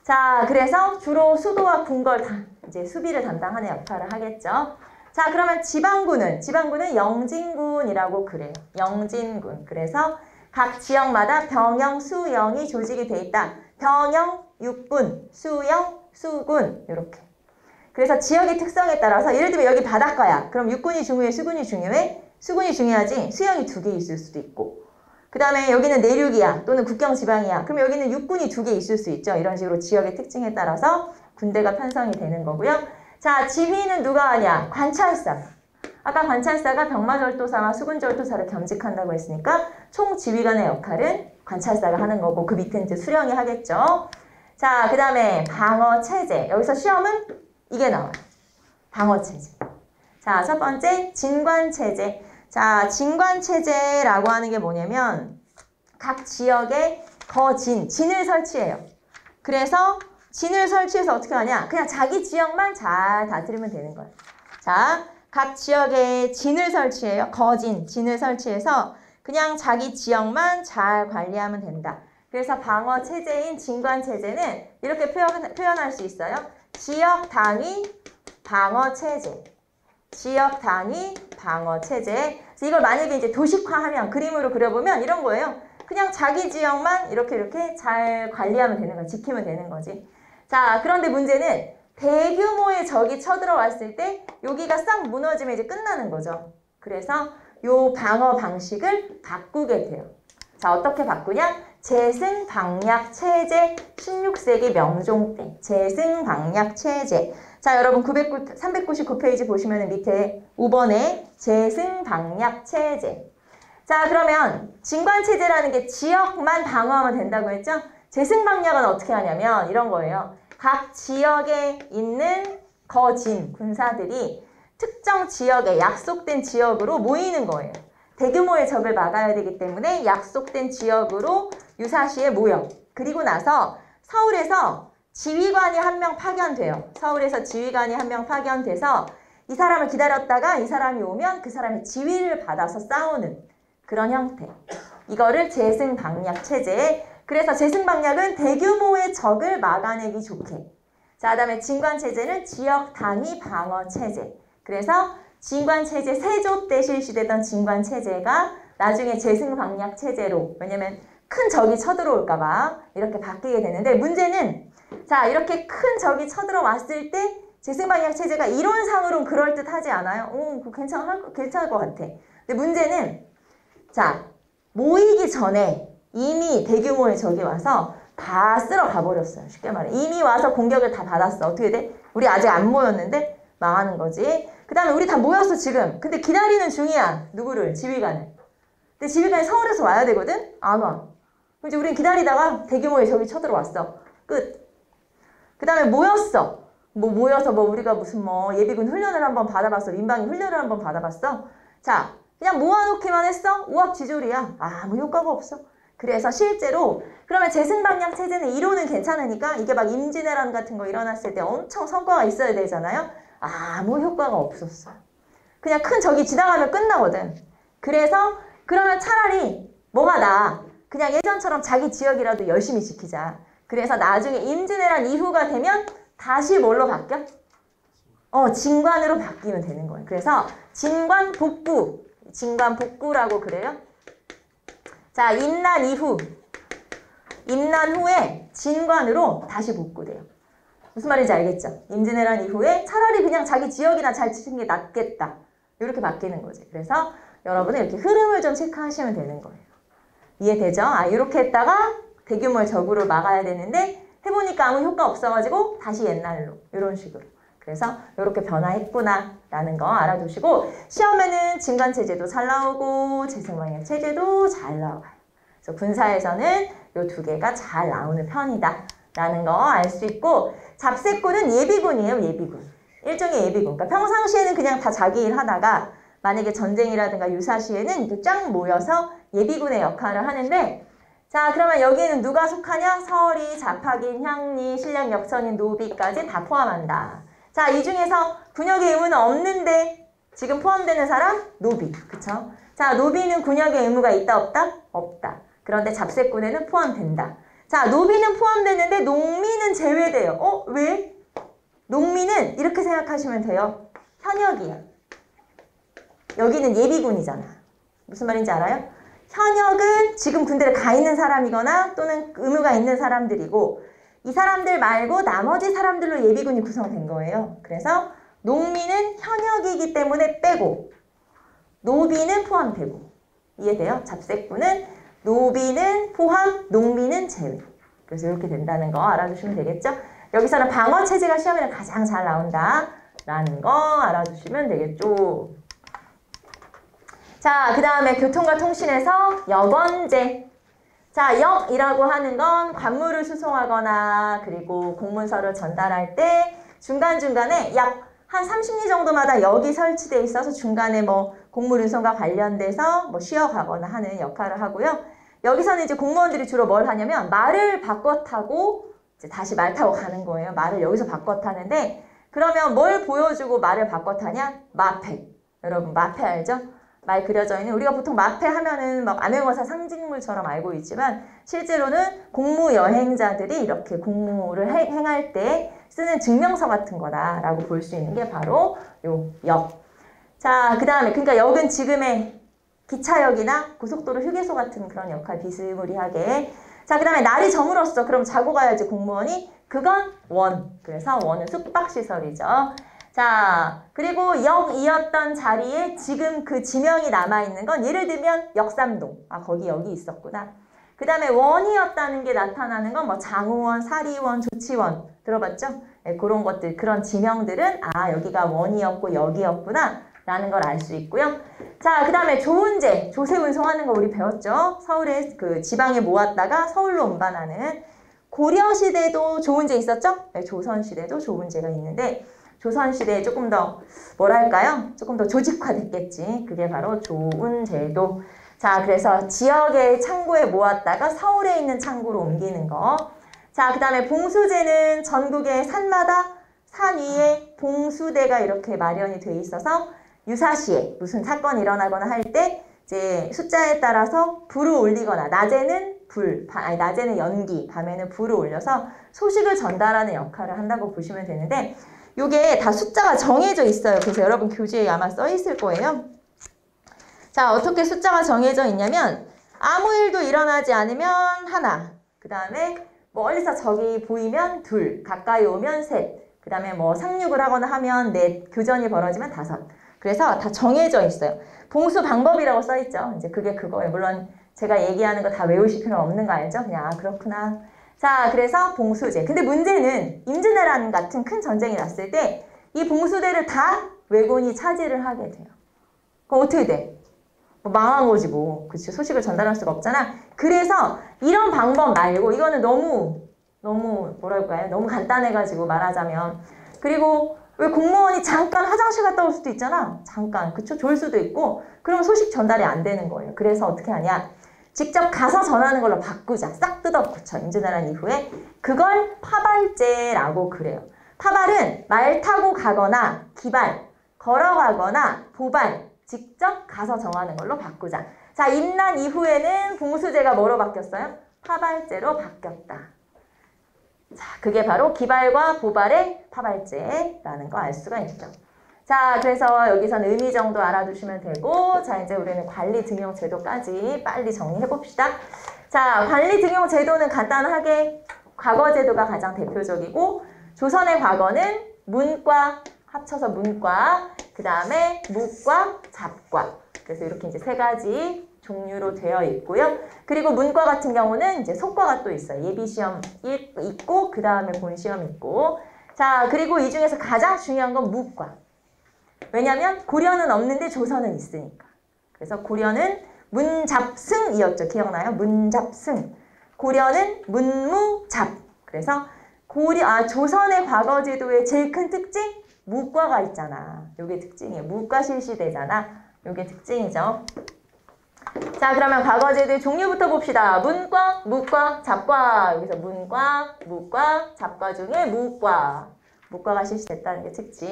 자, 그래서 주로 수도와 궁궐 이제 수비를 담당하는 역할을 하겠죠. 자, 그러면 지방군은 영진군이라고 그래요. 영진군. 그래서 각 지역마다 병영, 수영이 조직이 돼 있다. 병영, 육군, 수영, 수군 이렇게. 그래서 지역의 특성에 따라서 예를 들면 여기 바닷가야. 그럼 육군이 중요해, 수군이 중요해? 수군이 중요하지. 수영이 2개 있을 수도 있고. 그 다음에 여기는 내륙이야. 또는 국경지방이야. 그럼 여기는 육군이 2개 있을 수 있죠. 이런 식으로 지역의 특징에 따라서 군대가 편성이 되는 거고요. 자, 지휘는 누가 하냐? 관찰사. 아까 관찰사가 병마절도사와 수군절도사를 겸직한다고 했으니까 총지휘관의 역할은 관찰사가 하는 거고 그 밑에 이제 수령이 하겠죠. 자, 그 다음에 방어체제. 여기서 시험은 이게 나와요. 방어체제. 자, 첫 번째 진관체제. 자, 진관체제라고 하는 게 뭐냐면 각 지역에 진을 설치해요. 그래서 진을 설치해서 어떻게 하냐? 그냥 자기 지역만 잘 다스리면 되는 거예요. 자, 각 지역에 진을 설치해요. 진을 설치해서 그냥 자기 지역만 잘 관리하면 된다. 그래서 방어 체제인 진관 체제는 이렇게 표현할 수 있어요. 지역 단위 방어 체제. 지역 단위 방어 체제. 그래서 이걸 만약에 이제 도식화하면 그림으로 그려보면 이런 거예요. 그냥 자기 지역만 이렇게 잘 관리하면 되는 거야. 지키면 되는 거지. 자, 그런데 문제는 대규모의 적이 쳐들어왔을 때 여기가 싹 무너지면 이제 끝나는 거죠. 그래서 요 방어 방식을 바꾸게 돼요. 자, 어떻게 바꾸냐? 재승방약 체제 16세기 명종 때 재승방약 체제. 자, 여러분 399페이지 보시면 밑에 5번에 재승방약 체제. 자, 그러면 진관체제라는 게 지역만 방어하면 된다고 했죠? 재승방약은 어떻게 하냐면 이런 거예요. 각 지역에 있는 거진 군사들이 특정 지역에 약속된 지역으로 모이는 거예요. 대규모의 적을 막아야 되기 때문에 약속된 지역으로 유사시에 모여. 그리고 나서 서울에서 지휘관이 한 명 파견돼요. 서울에서 지휘관이 한 명 파견돼서 이 사람을 기다렸다가 이 사람이 오면 그 사람의 지휘를 받아서 싸우는 그런 형태. 이거를 재승방약 체제. 그래서 재승방약은 대규모의 적을 막아내기 좋게. 자, 그다음에 진관체제는 지역 단위 방어 체제. 그래서 진관체제 세조 때 실시되던 진관체제가 나중에 재승방약 체제로, 왜냐면 큰 적이 쳐들어올까 봐 이렇게 바뀌게 되는데, 문제는 자, 이렇게 큰 적이 쳐들어왔을 때 재승방약 체제가 이론상으로는 그럴듯하지 않아요? 그거 괜찮을 것 같아. 근데 문제는 자, 모이기 전에 이미 대규모의 적이 와서 다 쓸어 가버렸어요. 쉽게 말해. 이미 와서 공격을 다 받았어. 어떻게 돼? 우리 아직 안 모였는데 망하는 거지. 그 다음에 우리 다 모였어 지금. 근데 기다리는 중이야. 누구를? 지휘관을. 근데 지휘관이 서울에서 와야 되거든? 안 와. 이제 우린 기다리다가 대규모의 적이 쳐들어왔어. 끝. 그 다음에 모였어. 모여서 우리가 무슨 예비군 훈련을 한번 받아봤어. 민방위 훈련을 한번 받아봤어. 자, 그냥 모아놓기만 했어? 우압지졸이야. 아무 효과가 없어. 그래서 실제로 그러면 재승방약 체제는 이론은 괜찮으니까 이게 막 임진왜란 같은 거 일어났을 때 엄청 성과가 있어야 되잖아요. 아무 효과가 없었어. 그냥 큰 적이 지나가면 끝나거든. 그래서 그러면 차라리 뭐가 나아? 그냥 예전처럼 자기 지역이라도 열심히 지키자. 그래서 나중에 임진왜란 이후가 되면 다시 뭘로 바뀌어? 진관으로 바뀌면 되는 거예요. 그래서 진관 복구. 진관 복구라고 그래요. 자, 임난 후에 진관으로 다시 복구돼요. 무슨 말인지 알겠죠? 임진왜란 이후에 차라리 그냥 자기 지역이나 잘 지키는 게 낫겠다. 이렇게 바뀌는 거지. 그래서 여러분은 이렇게 흐름을 좀 체크하시면 되는 거예요. 이해되죠? 이렇게 했다가 대규모의 적으로 막아야 되는데 해보니까 아무 효과 없어가지고 다시 옛날로 이런 식으로. 그래서 이렇게 변화했구나 라는 거 알아두시고 시험에는 진관체제도 잘 나오고 재승방약 체제도 잘 나와요. 그래서 군사에서는 이 두 개가 잘 나오는 편이다 라는 거 알 수 있고, 잡세꾼은 예비군이에요. 예비군. 일종의 예비군. 그러니까 평상시에는 그냥 다 자기 일 하다가 만약에 전쟁이라든가 유사시에는 이렇게 쫙 모여서 예비군의 역할을 하는데, 자, 그러면 여기에는 누가 속하냐? 서리, 자파긴, 향리, 신량, 역선인, 노비까지 다 포함한다. 자, 이 중에서 군역의 의무는 없는데 지금 포함되는 사람? 노비. 그쵸? 자, 노비는 군역의 의무가 있다 없다? 없다. 그런데 잡세꾼에는 포함된다. 자, 노비는 포함되는데 농민은 제외돼요. 왜? 농민은 이렇게 생각하시면 돼요. 현역이야. 여기는 예비군이잖아. 무슨 말인지 알아요? 현역은 지금 군대를 가 있는 사람이거나 또는 의무가 있는 사람들이고, 이 사람들 말고 나머지 사람들로 예비군이 구성된 거예요. 그래서 농민은 현역이기 때문에 빼고 노비는 포함되고. 이해돼요? 잡세꾼은 노비는 포함, 농민은 제외. 그래서 이렇게 된다는 거 알아두시면 되겠죠? 여기서는 방어체제가 시험에는 가장 잘 나온다 라는 거 알아두시면 되겠죠? 자, 그 다음에 교통과 통신에서 역언제. 자, 역이라고 하는 건 관물을 수송하거나 그리고 공문서를 전달할 때 중간중간에 약 한 30리 정도마다 역이 설치되어 있어서 중간에 공물 운송과 관련돼서 쉬어가거나 하는 역할을 하고요. 여기서는 이제 공무원들이 주로 뭘 하냐면 말을 바꿔 타고 이제 다시 말 타고 가는 거예요. 말을 여기서 바꿔 타는데, 그러면 뭘 보여주고 말을 바꿔 타냐? 마패. 여러분 마패 알죠? 말 그려져 있는 우리가 보통 마패 하면은 막 암행어사 상징물처럼 알고 있지만 실제로는 공무 여행자들이 이렇게 공무를 행할 때 쓰는 증명서 같은 거다라고 볼 수 있는 게 바로 요 역. 자, 그 다음에 그러니까 역은 지금의 기차역이나 고속도로 휴게소 같은 그런 역할 비스무리하게. 자, 그 다음에 날이 저물었어. 그럼 자고 가야지 공무원이. 그건 원. 그래서 원은 숙박시설이죠. 자, 그리고 역이었던 자리에 지금 그 지명이 남아있는 건 예를 들면 역삼동. 아, 거기 역이 있었구나. 그 다음에 원이었다는 게 나타나는 건 뭐 장우원, 사리원, 조치원. 들어봤죠? 네, 그런 것들, 그런 지명들은 아, 여기가 원이었고 역이었구나 라는 걸 알 수 있고요. 자, 그 다음에 조은제, 조세운송하는 거 우리 배웠죠? 서울에 그 지방에 모았다가 서울로 운반하는. 고려시대도 조은제 있었죠? 네, 조선시대도 조은제가 있는데 조선시대에 조금 더 뭐랄까요? 조금 더 조직화됐겠지. 그게 바로 조은제도. 자, 그래서 지역의 창고에 모았다가 서울에 있는 창고로 옮기는 거. 자, 그 다음에 봉수제는 전국의 산마다 산 위에 봉수대가 이렇게 마련이 돼 있어서 유사시에 무슨 사건이 일어나거나 할 때 이제 숫자에 따라서 불을 올리거나 낮에는 낮에는 연기, 밤에는 불을 올려서 소식을 전달하는 역할을 한다고 보시면 되는데 요게 다 숫자가 정해져 있어요. 그래서 여러분 교재에 아마 써 있을 거예요. 자, 어떻게 숫자가 정해져 있냐면 아무 일도 일어나지 않으면 하나, 그 다음에 멀리서 적이 보이면 둘, 가까이 오면 셋, 그 다음에 뭐 상륙을 하거나 하면 넷, 교전이 벌어지면 다섯. 그래서 다 정해져 있어요. 봉수 방법이라고 써 있죠. 이제 그게 그거예요. 물론 제가 얘기하는 거 다 외우실 필요는 없는 거 알죠? 그냥 아, 그렇구나. 자, 그래서 봉수제. 근데 문제는 임진왜란 같은 큰 전쟁이 났을 때 이 봉수대를 다 왜군이 차지를 하게 돼요. 그럼 어떻게 돼? 뭐 망한 거지 뭐. 그치? 소식을 전달할 수가 없잖아. 그래서 이런 방법 말고 이거는 너무 뭐랄까요? 너무 간단해가지고 말하자면. 그리고 왜 공무원이 잠깐 화장실 갔다 올 수도 있잖아. 잠깐. 그쵸? 졸 수도 있고. 그럼 소식 전달이 안 되는 거예요. 그래서 어떻게 하냐? 직접 가서 전하는 걸로 바꾸자. 싹 뜯어고쳐. 임진왜란 이후에. 그걸 파발제라고 그래요. 파발은 말 타고 가거나 기발, 걸어가거나 보발, 직접 가서 정하는 걸로 바꾸자. 자, 임난 이후에는 봉수제가 뭐로 바뀌었어요? 파발제로 바뀌었다. 자, 그게 바로 기발과 보발의 파발제라는 거 알 수가 있죠. 자, 그래서 여기서는 의미 정도 알아두시면 되고, 자, 이제 우리는 관리등용제도까지 빨리 정리해 봅시다. 자, 관리등용제도는 간단하게 과거제도가 가장 대표적이고, 조선의 과거는 문과, 합쳐서 문과, 그 다음에 무과, 잡과. 그래서 이렇게 이제 세 가지 종류로 되어 있고요. 그리고 문과 같은 경우는 이제 속과가 또 있어요. 예비시험 있고, 그 다음에 본시험 있고. 자, 그리고 이 중에서 가장 중요한 건 무과. 왜냐면 고려는 없는데 조선은 있으니까. 그래서 고려는 문잡승이었죠. 기억나요? 문잡승. 고려는 문무잡. 그래서 조선의 과거제도의 제일 큰 특징? 무과가 있잖아. 요게 특징이에요. 무과 실시되잖아. 요게 특징이죠. 자, 그러면 과거제도의 종류부터 봅시다. 문과, 무과, 잡과. 여기서 문과, 무과, 잡과 중에 무과. 무과가 실시됐다는 게 특징.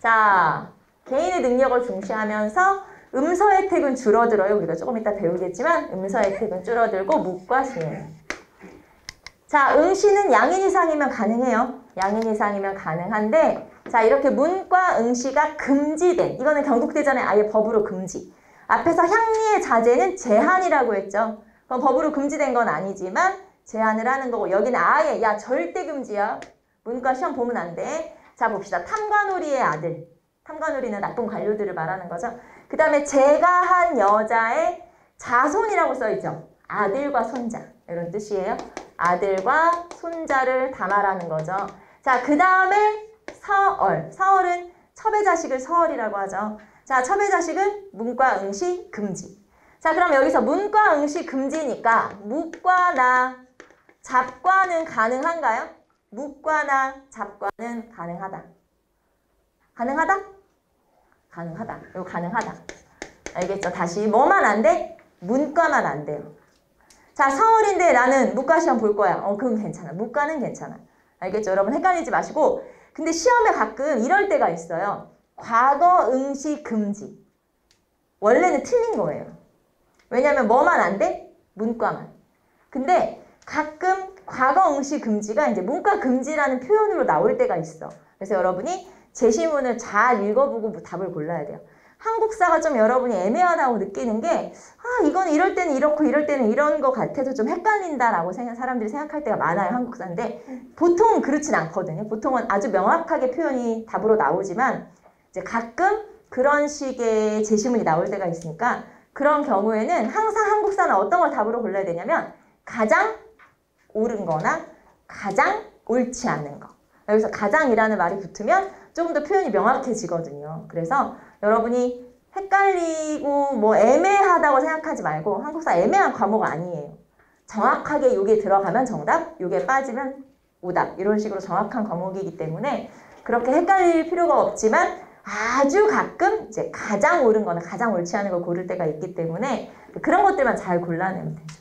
자, 개인의 능력을 중시하면서 음서 혜택은 줄어들어요. 우리가 조금 이따 배우겠지만 음서 혜택은 줄어들고 무과 시행. 자, 응시는 양인 이상이면 가능해요. 양인 이상이면 가능한데 자, 이렇게 문과 응시가 금지된, 이거는 경국대전에 아예 법으로 금지. 앞에서 향리의 자제는 제한이라고 했죠. 그럼 법으로 금지된 건 아니지만 제한을 하는 거고, 여기는 아예 야 절대 금지야. 문과 시험 보면 안 돼. 자, 봅시다. 탐관오리의 아들. 탐관오리는 나쁜 관료들을 말하는 거죠. 그 다음에 제가한 여자의 자손이라고 써있죠. 아들과 손자. 이런 뜻이에요. 아들과 손자를 담아라는 거죠. 자, 그 다음에 서얼. 서얼은 첩의 자식을 서얼이라고 하죠. 자, 첩의 자식은 문과 응시 금지. 자, 그럼 여기서 문과 응시 금지니까 무과나 잡과는 가능한가요? 무과나 잡과는 가능하다. 가능하다? 가능하다. 이거 가능하다. 알겠죠? 다시 뭐만 안 돼? 문과만 안 돼요. 자, 서울인데 나는 무과 시험 볼 거야. 그럼 괜찮아. 무과는 괜찮아. 알겠죠? 여러분 헷갈리지 마시고. 근데 시험에 가끔 이럴 때가 있어요. 과거 응시 금지. 원래는 틀린 거예요. 왜냐면 뭐만 안 돼? 문과만. 근데 가끔 과거 응시 금지가 이제 문과 금지라는 표현으로 나올 때가 있어. 그래서 여러분이 제시문을 잘 읽어보고 답을 골라야 돼요. 한국사가 좀 여러분이 애매하다고 느끼는 게 이건 이럴 때는 이렇고 이럴 때는 이런 거 같아서 좀 헷갈린다라고 사람들이 생각할 때가 많아요. 한국사인데 보통은 그렇진 않거든요. 보통은 아주 명확하게 표현이 답으로 나오지만 이제 가끔 그런 식의 제시문이 나올 때가 있으니까 그런 경우에는 항상 한국사는 어떤 걸 답으로 골라야 되냐면 가장 옳은 거나 가장 옳지 않은 거. 여기서 가장이라는 말이 붙으면 조금 더 표현이 명확해지거든요. 그래서 여러분이 헷갈리고 뭐 애매하다고 생각하지 말고 한국사 애매한 과목 아니에요. 정확하게 요게 들어가면 정답, 요게 빠지면 오답 이런 식으로 정확한 과목이기 때문에 그렇게 헷갈릴 필요가 없지만 아주 가끔 이제 가장 옳은 거나 가장 옳지 않은 걸 고를 때가 있기 때문에 그런 것들만 잘 골라내면 되죠.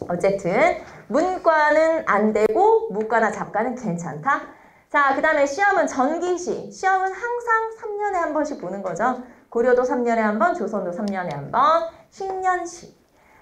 어쨌든 문과는 안 되고 무과나 잡과는 괜찮다. 자, 그 다음에 시험은 전기시. 시험은 항상 3년에 한 번씩 보는 거죠. 고려도 3년에 한 번, 조선도 3년에 한 번, 식년시.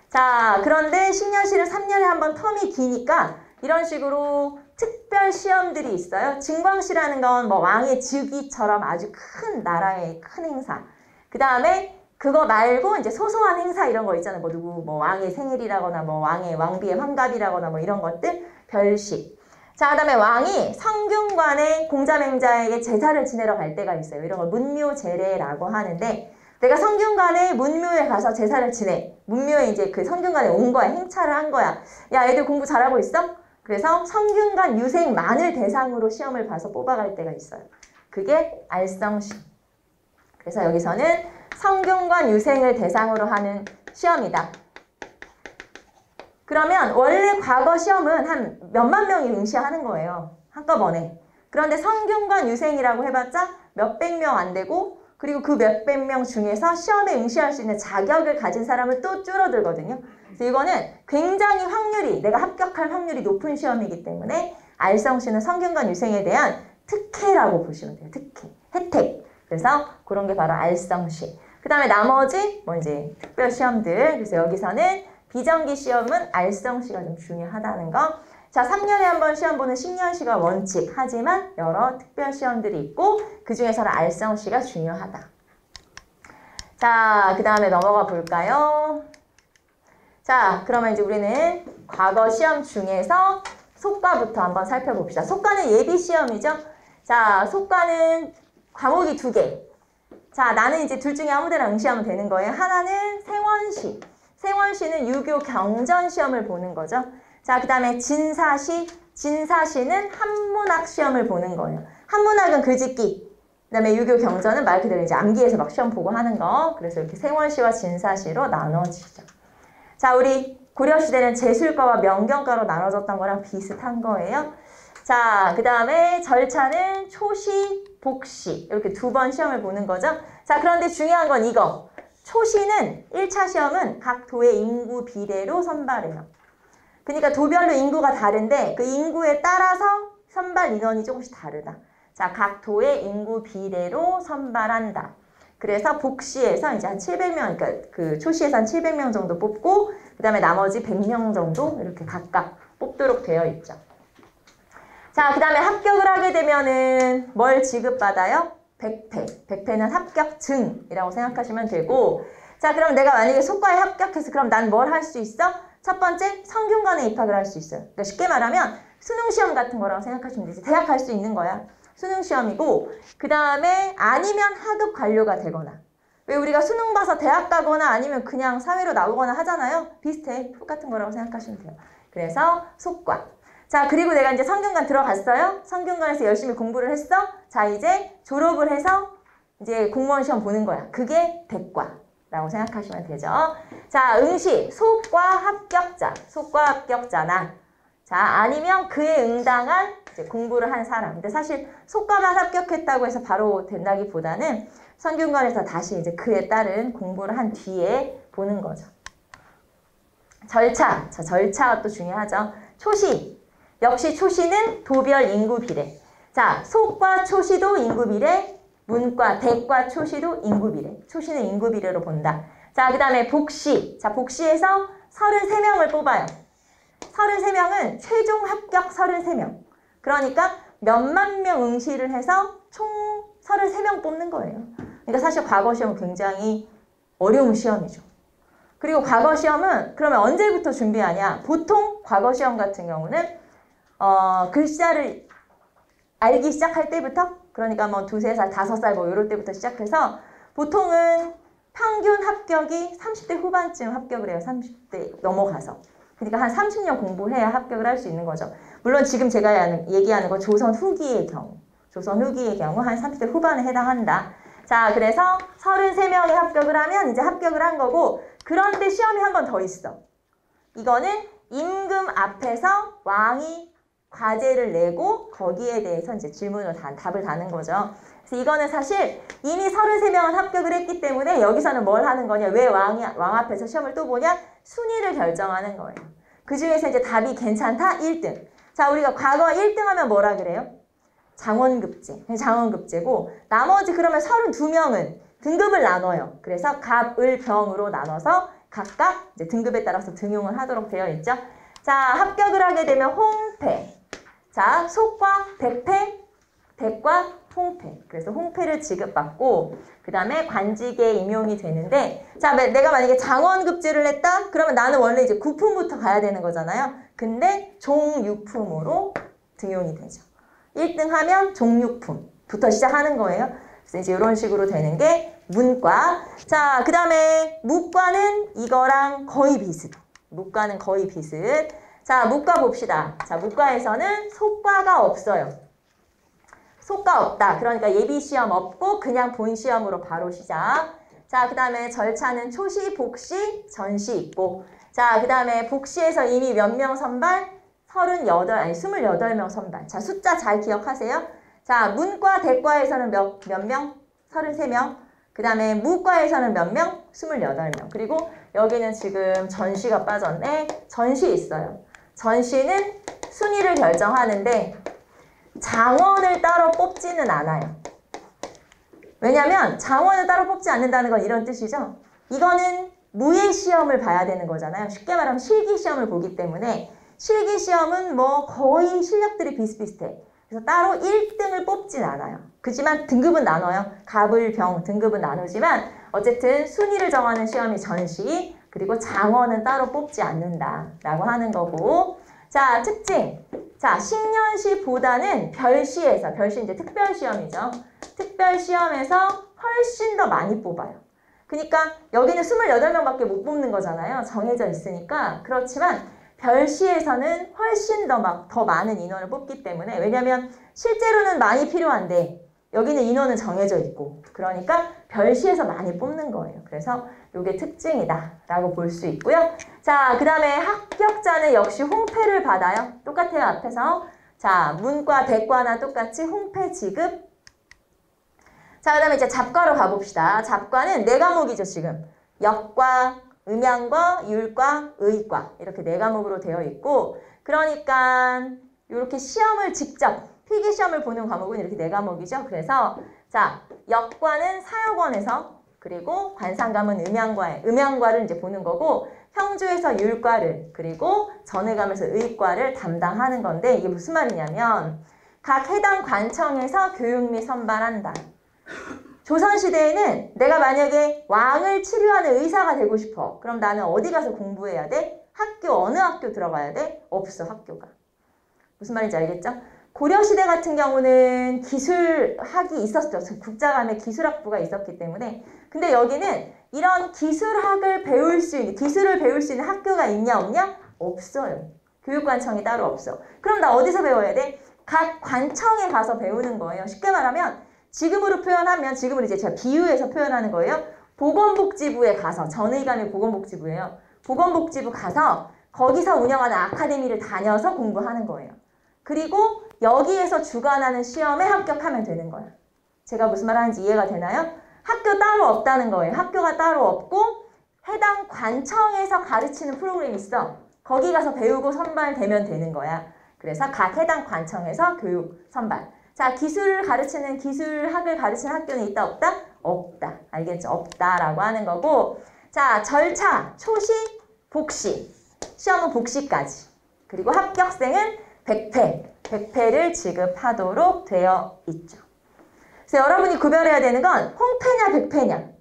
자, 그런데 식년시는 3년에 한 번 텀이 기니까 이런 식으로 특별 시험들이 있어요. 증광시라는 건 뭐 왕의 즉위처럼 아주 큰 나라의 큰 행사. 그 다음에 그거 말고 이제 소소한 행사 이런 거 있잖아요. 뭐 누구 뭐 왕의 생일이라거나 뭐 왕비의 환갑이라거나 뭐 이런 것들 별식. 자, 그 다음에 왕이 성균관의 공자맹자에게 제사를 지내러 갈 때가 있어요. 이런 걸 문묘제례라고 하는데 내가 성균관의 문묘에 가서 제사를 지내. 문묘에 이제 그 성균관에 온 거야. 행차를 한 거야. 야, 애들 공부 잘하고 있어? 그래서 성균관 유생만을 대상으로 시험을 봐서 뽑아갈 때가 있어요. 그게 알성시. 그래서 여기서는 성균관 유생을 대상으로 하는 시험이다. 그러면 원래 과거 시험은 한 몇만 명이 응시하는 거예요. 한꺼번에. 그런데 성균관 유생이라고 해봤자 몇백 명 안 되고 그리고 그 몇백 명 중에서 시험에 응시할 수 있는 자격을 가진 사람을 또 줄어들거든요. 그래서 이거는 굉장히 확률이 내가 합격할 확률이 높은 시험이기 때문에 알성시는 성균관 유생에 대한 특혜라고 보시면 돼요. 특혜. 혜택. 그래서 그런 게 바로 알성시. 그 다음에 나머지 뭐 이제 특별 시험들. 그래서 여기서는 비정기 시험은 알성시가 좀 중요하다는 거. 자, 3년에 한 번 시험 보는 식년시가 원칙. 하지만 여러 특별 시험들이 있고 그 중에서는 알성시가 중요하다. 자, 그 다음에 넘어가 볼까요? 자, 그러면 이제 우리는 과거 시험 중에서 속과부터 한번 살펴봅시다. 속과는 예비 시험이죠. 자, 속과는 과목이 2개. 자, 나는 이제 둘 중에 아무 데나 응시하면 되는 거예요. 하나는 생원시. 생원시는 유교 경전 시험을 보는 거죠. 자, 그 다음에 진사시. 진사시는 한문학 시험을 보는 거예요. 한문학은 글짓기. 그 다음에 유교 경전은 말 그대로 이제 암기해서 막 시험 보고 하는 거. 그래서 이렇게 생원시와 진사시로 나눠지죠. 자, 우리 고려시대는 제술과와 명경과로 나눠졌던 거랑 비슷한 거예요. 자, 그 다음에 절차는 초시, 복시. 이렇게 2번 시험을 보는 거죠. 자, 그런데 중요한 건 이거. 초시는 1차 시험은 각 도의 인구 비례로 선발해요. 그러니까 도별로 인구가 다른데 그 인구에 따라서 선발 인원이 조금씩 다르다. 자, 각 도의 인구 비례로 선발한다. 그래서 복시에서 이제 한 700명, 그러니까 그 초시에서 한 700명 정도 뽑고 그 다음에 나머지 100명 정도 이렇게 각각 뽑도록 되어 있죠. 자, 그 다음에 합격을 하게 되면은 뭘 지급받아요? 100패. 100패는 합격증이라고 생각하시면 되고 자, 그럼 내가 만약에 속과에 합격해서 그럼 난 뭘 할 수 있어? 첫 번째, 성균관에 입학을 할 수 있어요. 그러니까 쉽게 말하면 수능시험 같은 거라고 생각하시면 되지. 대학 갈 수 있는 거야. 수능시험이고 그 다음에 아니면 하급 관료가 되거나 왜 우리가 수능 봐서 대학 가거나 아니면 그냥 사회로 나오거나 하잖아요. 비슷해. 똑같은 거라고 생각하시면 돼요. 그래서 속과. 자, 그리고 내가 이제 성균관 들어갔어요. 성균관에서 열심히 공부를 했어. 자, 이제 졸업을 해서 이제 공무원 시험 보는 거야. 그게 대과라고 생각하시면 되죠. 자, 응시, 속과 합격자, 속과 합격자나 자, 아니면 그에 응당한 이제 공부를 한 사람. 근데 사실 속과만 합격했다고 해서 바로 된다기보다는 성균관에서 다시 이제 그에 따른 공부를 한 뒤에 보는 거죠. 절차. 자, 절차가 또 중요하죠. 초시. 역시 초시는 도별 인구 비례. 자, 속과 초시도 인구 비례, 문과, 대과, 초시도 인구비례. 초시는 인구비례로 본다. 자, 그 다음에 복시. 자, 복시에서 33명을 뽑아요. 33명은 최종 합격 33명. 그러니까 몇만 명 응시를 해서 총 33명 뽑는 거예요. 그러니까 사실 과거 시험은 굉장히 어려운 시험이죠. 그리고 과거 시험은 그러면 언제부터 준비하냐? 보통 과거 시험 같은 경우는 글자를 알기 시작할 때부터, 그러니까 뭐 2, 3살, 5살 뭐 이럴 때부터 시작해서 보통은 평균 합격이 30대 후반쯤 합격을 해요. 30대 넘어가서. 그러니까 한 30년 공부해야 합격을 할 수 있는 거죠. 물론 지금 제가 얘기하는 건 조선 후기의 경우. 조선 후기의 경우 한 30대 후반에 해당한다. 자, 그래서 33명이 합격을 하면 이제 합격을 한 거고, 그런데 시험이 한 번 더 있어. 이거는 임금 앞에서 왕이 과제를 내고 거기에 대해서 이제 질문으로 답을 다는 거죠. 그래서 이거는 사실 이미 33명은 합격을 했기 때문에 여기서는 뭘 하는 거냐? 왜 왕 앞에서 시험을 또 보냐? 순위를 결정하는 거예요. 그 중에서 이제 답이 괜찮다? 1등. 자, 우리가 과거 1등 하면 뭐라 그래요? 장원급제. 장원급제고, 나머지 그러면 32명은 등급을 나눠요. 그래서 갑, 을, 병으로 나눠서 각각 이제 등급에 따라서 등용을 하도록 되어 있죠. 자, 합격을 하게 되면 홍패. 자, 속과 백패, 백과 홍패. 그래서 홍패를 지급받고, 그 다음에 관직에 임용이 되는데, 자, 내가 만약에 장원급제를 했다? 그러면 나는 원래 이제 9품부터 가야 되는 거잖아요. 근데 종6품으로 등용이 되죠. 1등 하면 종6품부터 시작하는 거예요. 그래서 이제 이런 식으로 되는 게 문과. 자, 그 다음에 무과는 이거랑 거의 비슷. 무과는 거의 비슷. 자, 무과 봅시다. 자, 무과에서는 속과가 없어요. 속과 없다. 그러니까 예비시험 없고 그냥 본시험으로 바로 시작. 자, 그 다음에 절차는 초시, 복시, 전시 있고. 자, 그 다음에 복시에서 이미 몇 명 선발? 28명 선발. 자, 숫자 잘 기억하세요. 자, 문과, 대과에서는 몇 명? 33명. 그 다음에 무과에서는 몇 명? 28명. 그리고 여기는 지금 전시가 빠졌네. 전시 있어요. 전시는 순위를 결정하는데 장원을 따로 뽑지는 않아요. 왜냐면 장원을 따로 뽑지 않는다는 건 이런 뜻이죠. 이거는 무예 시험을 봐야 되는 거잖아요. 쉽게 말하면 실기 시험을 보기 때문에 실기 시험은 뭐 거의 실력들이 비슷비슷해. 그래서 따로 1등을 뽑진 않아요. 그렇지만 등급은 나눠요. 갑을, 병 등급은 나누지만 어쨌든 순위를 정하는 시험이 전시, 그리고 장원은 따로 뽑지 않는다라고 하는 거고. 자, 특징. 자, 10년시보다는 별시에서, 별시 이제 특별시험이죠. 특별시험에서 훨씬 더 많이 뽑아요. 그러니까 여기는 28명밖에 못 뽑는 거잖아요. 정해져 있으니까. 그렇지만 별시에서는 훨씬 더 많은 인원을 뽑기 때문에, 왜냐면 실제로는 많이 필요한데 여기는 인원은 정해져 있고, 그러니까 별시에서 많이 뽑는 거예요. 그래서 이게 특징이다 라고 볼 수 있고요. 자, 그 다음에 합격자는 역시 홍패를 받아요. 똑같아요, 앞에서. 자, 문과, 대과나 똑같이 홍패 지급. 자, 그 다음에 이제 잡과로 가봅시다. 잡과는 4과목이죠, 지금. 역과, 음양과, 율과, 의과. 이렇게 4과목으로 되어 있고, 그러니까 이렇게 시험을 직접, 필기시험을 보는 과목은 이렇게 4과목이죠. 그래서 자, 역과는 사역원에서, 그리고 관상감은 음양과를 이제 보는 거고, 형주에서 율과를, 그리고 전회감에서 의과를 담당하는 건데, 이게 무슨 말이냐면 각 해당 관청에서 교육 및 선발한다. 조선시대에는 내가 만약에 왕을 치료하는 의사가 되고 싶어. 그럼 나는 어디 가서 공부해야 돼? 어느 학교 들어가야 돼? 없어, 학교가. 무슨 말인지 알겠죠? 고려시대 같은 경우는 기술학이 있었죠. 국자감에 기술학부가 있었기 때문에. 근데 여기는 이런 기술을 배울 수 있는 학교가 있냐 없냐? 없어요. 교육관청이 따로 없어. 그럼 나 어디서 배워야 돼? 각 관청에 가서 배우는 거예요. 쉽게 말하면 지금으로 표현하면, 지금은 이제 제가 비유해서 표현하는 거예요. 보건복지부에 가서, 전의감이 보건복지부예요. 보건복지부 가서 거기서 운영하는 아카데미를 다녀서 공부하는 거예요. 그리고 여기에서 주관하는 시험에 합격하면 되는 거예요. 제가 무슨 말 하는지 이해가 되나요? 학교 따로 없다는 거예요. 학교가 따로 없고 해당 관청에서 가르치는 프로그램이 있어. 거기 가서 배우고 선발되면 되는 거야. 그래서 각 해당 관청에서 교육 선발. 자, 기술을 가르치는, 기술학을 가르치는 학교는 있다, 없다? 없다. 알겠죠? 없다라고 하는 거고. 자, 절차, 초시, 복시. 시험은 복시까지. 그리고 합격생은 100패를 지급하도록 되어 있죠. 그래서 여러분이 구별해야 되는 건 홍패냐, 100패냐.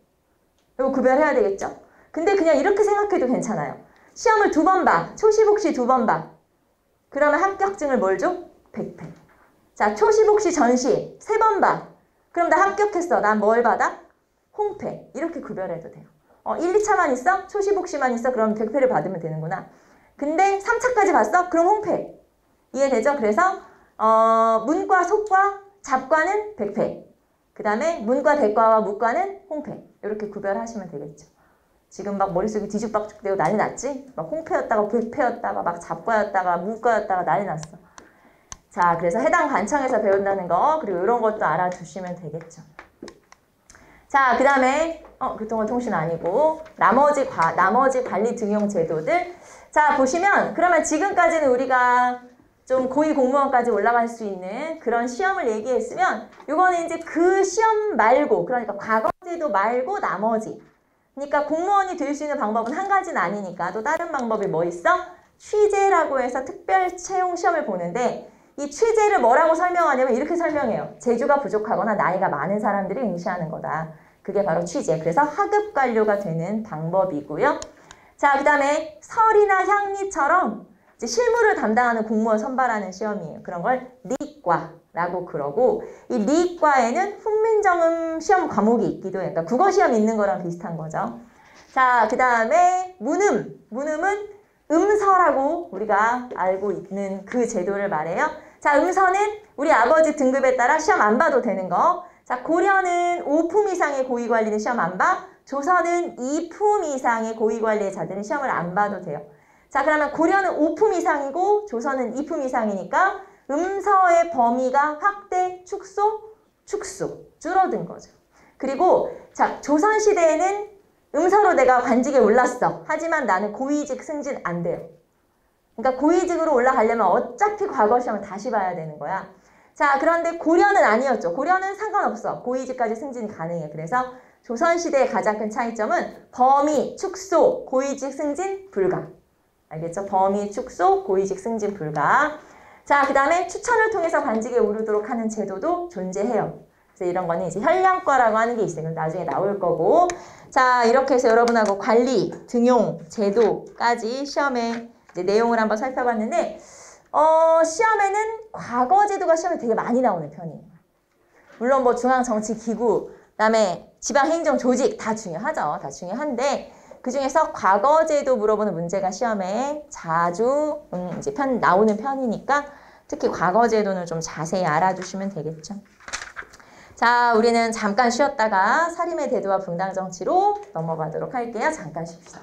이거 구별해야 되겠죠? 근데 그냥 이렇게 생각해도 괜찮아요. 시험을 2번 봐. 초시, 복시 2번 봐. 그러면 합격증을 뭘 줘? 100패. 자, 초시, 복시, 전시 3번 봐. 그럼 나 합격했어. 난 뭘 받아? 홍패. 이렇게 구별해도 돼요. 1, 2차만 있어? 초시, 복시만 있어? 그럼 100패를 받으면 되는구나. 근데 3차까지 봤어? 그럼 홍패. 이해되죠? 그래서 문과, 속과, 잡과는 100패. 그 다음에 문과, 대과와 무과는 홍패. 이렇게 구별하시면 되겠죠. 지금 막 머릿속이 뒤죽박죽되고 난리 났지? 막 홍패였다가 불패였다가 막 잡과였다가 무과였다가 난리 났어. 자, 그래서 해당 관청에서 배운다는 거, 그리고 이런 것도 알아두시면 되겠죠. 자, 그 다음에 교통과통신 아니고 나머지 관리 등용 제도들. 자, 보시면 그러면 지금까지는 우리가 좀 고위 공무원까지 올라갈 수 있는 그런 시험을 얘기했으면 요거는 이제 그 시험 말고, 그러니까 과거제도 말고 나머지. 그러니까 공무원이 될 수 있는 방법은 한 가지는 아니니까 또 다른 방법이 뭐 있어? 취재라고 해서 특별 채용 시험을 보는데 이 취재를 뭐라고 설명하냐면 이렇게 설명해요. 재주가 부족하거나 나이가 많은 사람들이 응시하는 거다. 그게 바로 취재. 그래서 하급 관료가 되는 방법이고요. 자, 그 다음에 설이나 향리처럼 이제 실무를 담당하는 공무원 선발하는 시험이에요. 그런 걸 리과라고 그러고, 이 리과에는 훈민정음 시험 과목이 있기도 해요. 그러니까 국어 시험 있는 거랑 비슷한 거죠. 자, 그 다음에 문음은 음서라고 우리가 알고 있는 그 제도를 말해요. 자, 음서는 우리 아버지 등급에 따라 시험 안 봐도 되는 거. 자, 고려는 5품 이상의 고위관리는 시험 안 봐. 조선은 2품 이상의 고위관리의 자들은 시험을 안 봐도 돼요. 자, 그러면 고려는 5품 이상이고 조선은 2품 이상이니까 음서의 범위가 확대, 축소, 줄어든 거죠. 그리고 자, 조선시대에는 음서로 내가 관직에 올랐어. 하지만 나는 고위직 승진 안 돼요. 그러니까 고위직으로 올라가려면 어차피 과거 시험을 다시 봐야 되는 거야. 자, 그런데 고려는 아니었죠. 고려는 상관없어. 고위직까지 승진이 가능해. 그래서 조선시대의 가장 큰 차이점은 범위, 축소, 고위직 승진 불가. 알겠죠? 범위, 축소, 고위직 승진 불가. 자, 그 다음에 추천을 통해서 관직에 오르도록 하는 제도도 존재해요. 그래서 이런 거는 이제 현량과라고 하는 게 있어요. 나중에 나올 거고. 자, 이렇게 해서 여러분하고 관리, 등용, 제도까지 시험의 이제 내용을 한번 살펴봤는데, 시험에는 과거 제도가 시험에 되게 많이 나오는 편이에요. 물론 뭐 중앙정치기구, 그다음에 지방행정조직 다 중요하죠. 다 중요한데 그 중에서 과거 제도 물어보는 문제가 시험에 자주 이제 나오는 편이니까 특히 과거 제도는 좀 자세히 알아두시면 되겠죠. 자, 우리는 잠깐 쉬었다가 사림의 대도와 분당정치로 넘어가도록 할게요. 잠깐 쉽시다.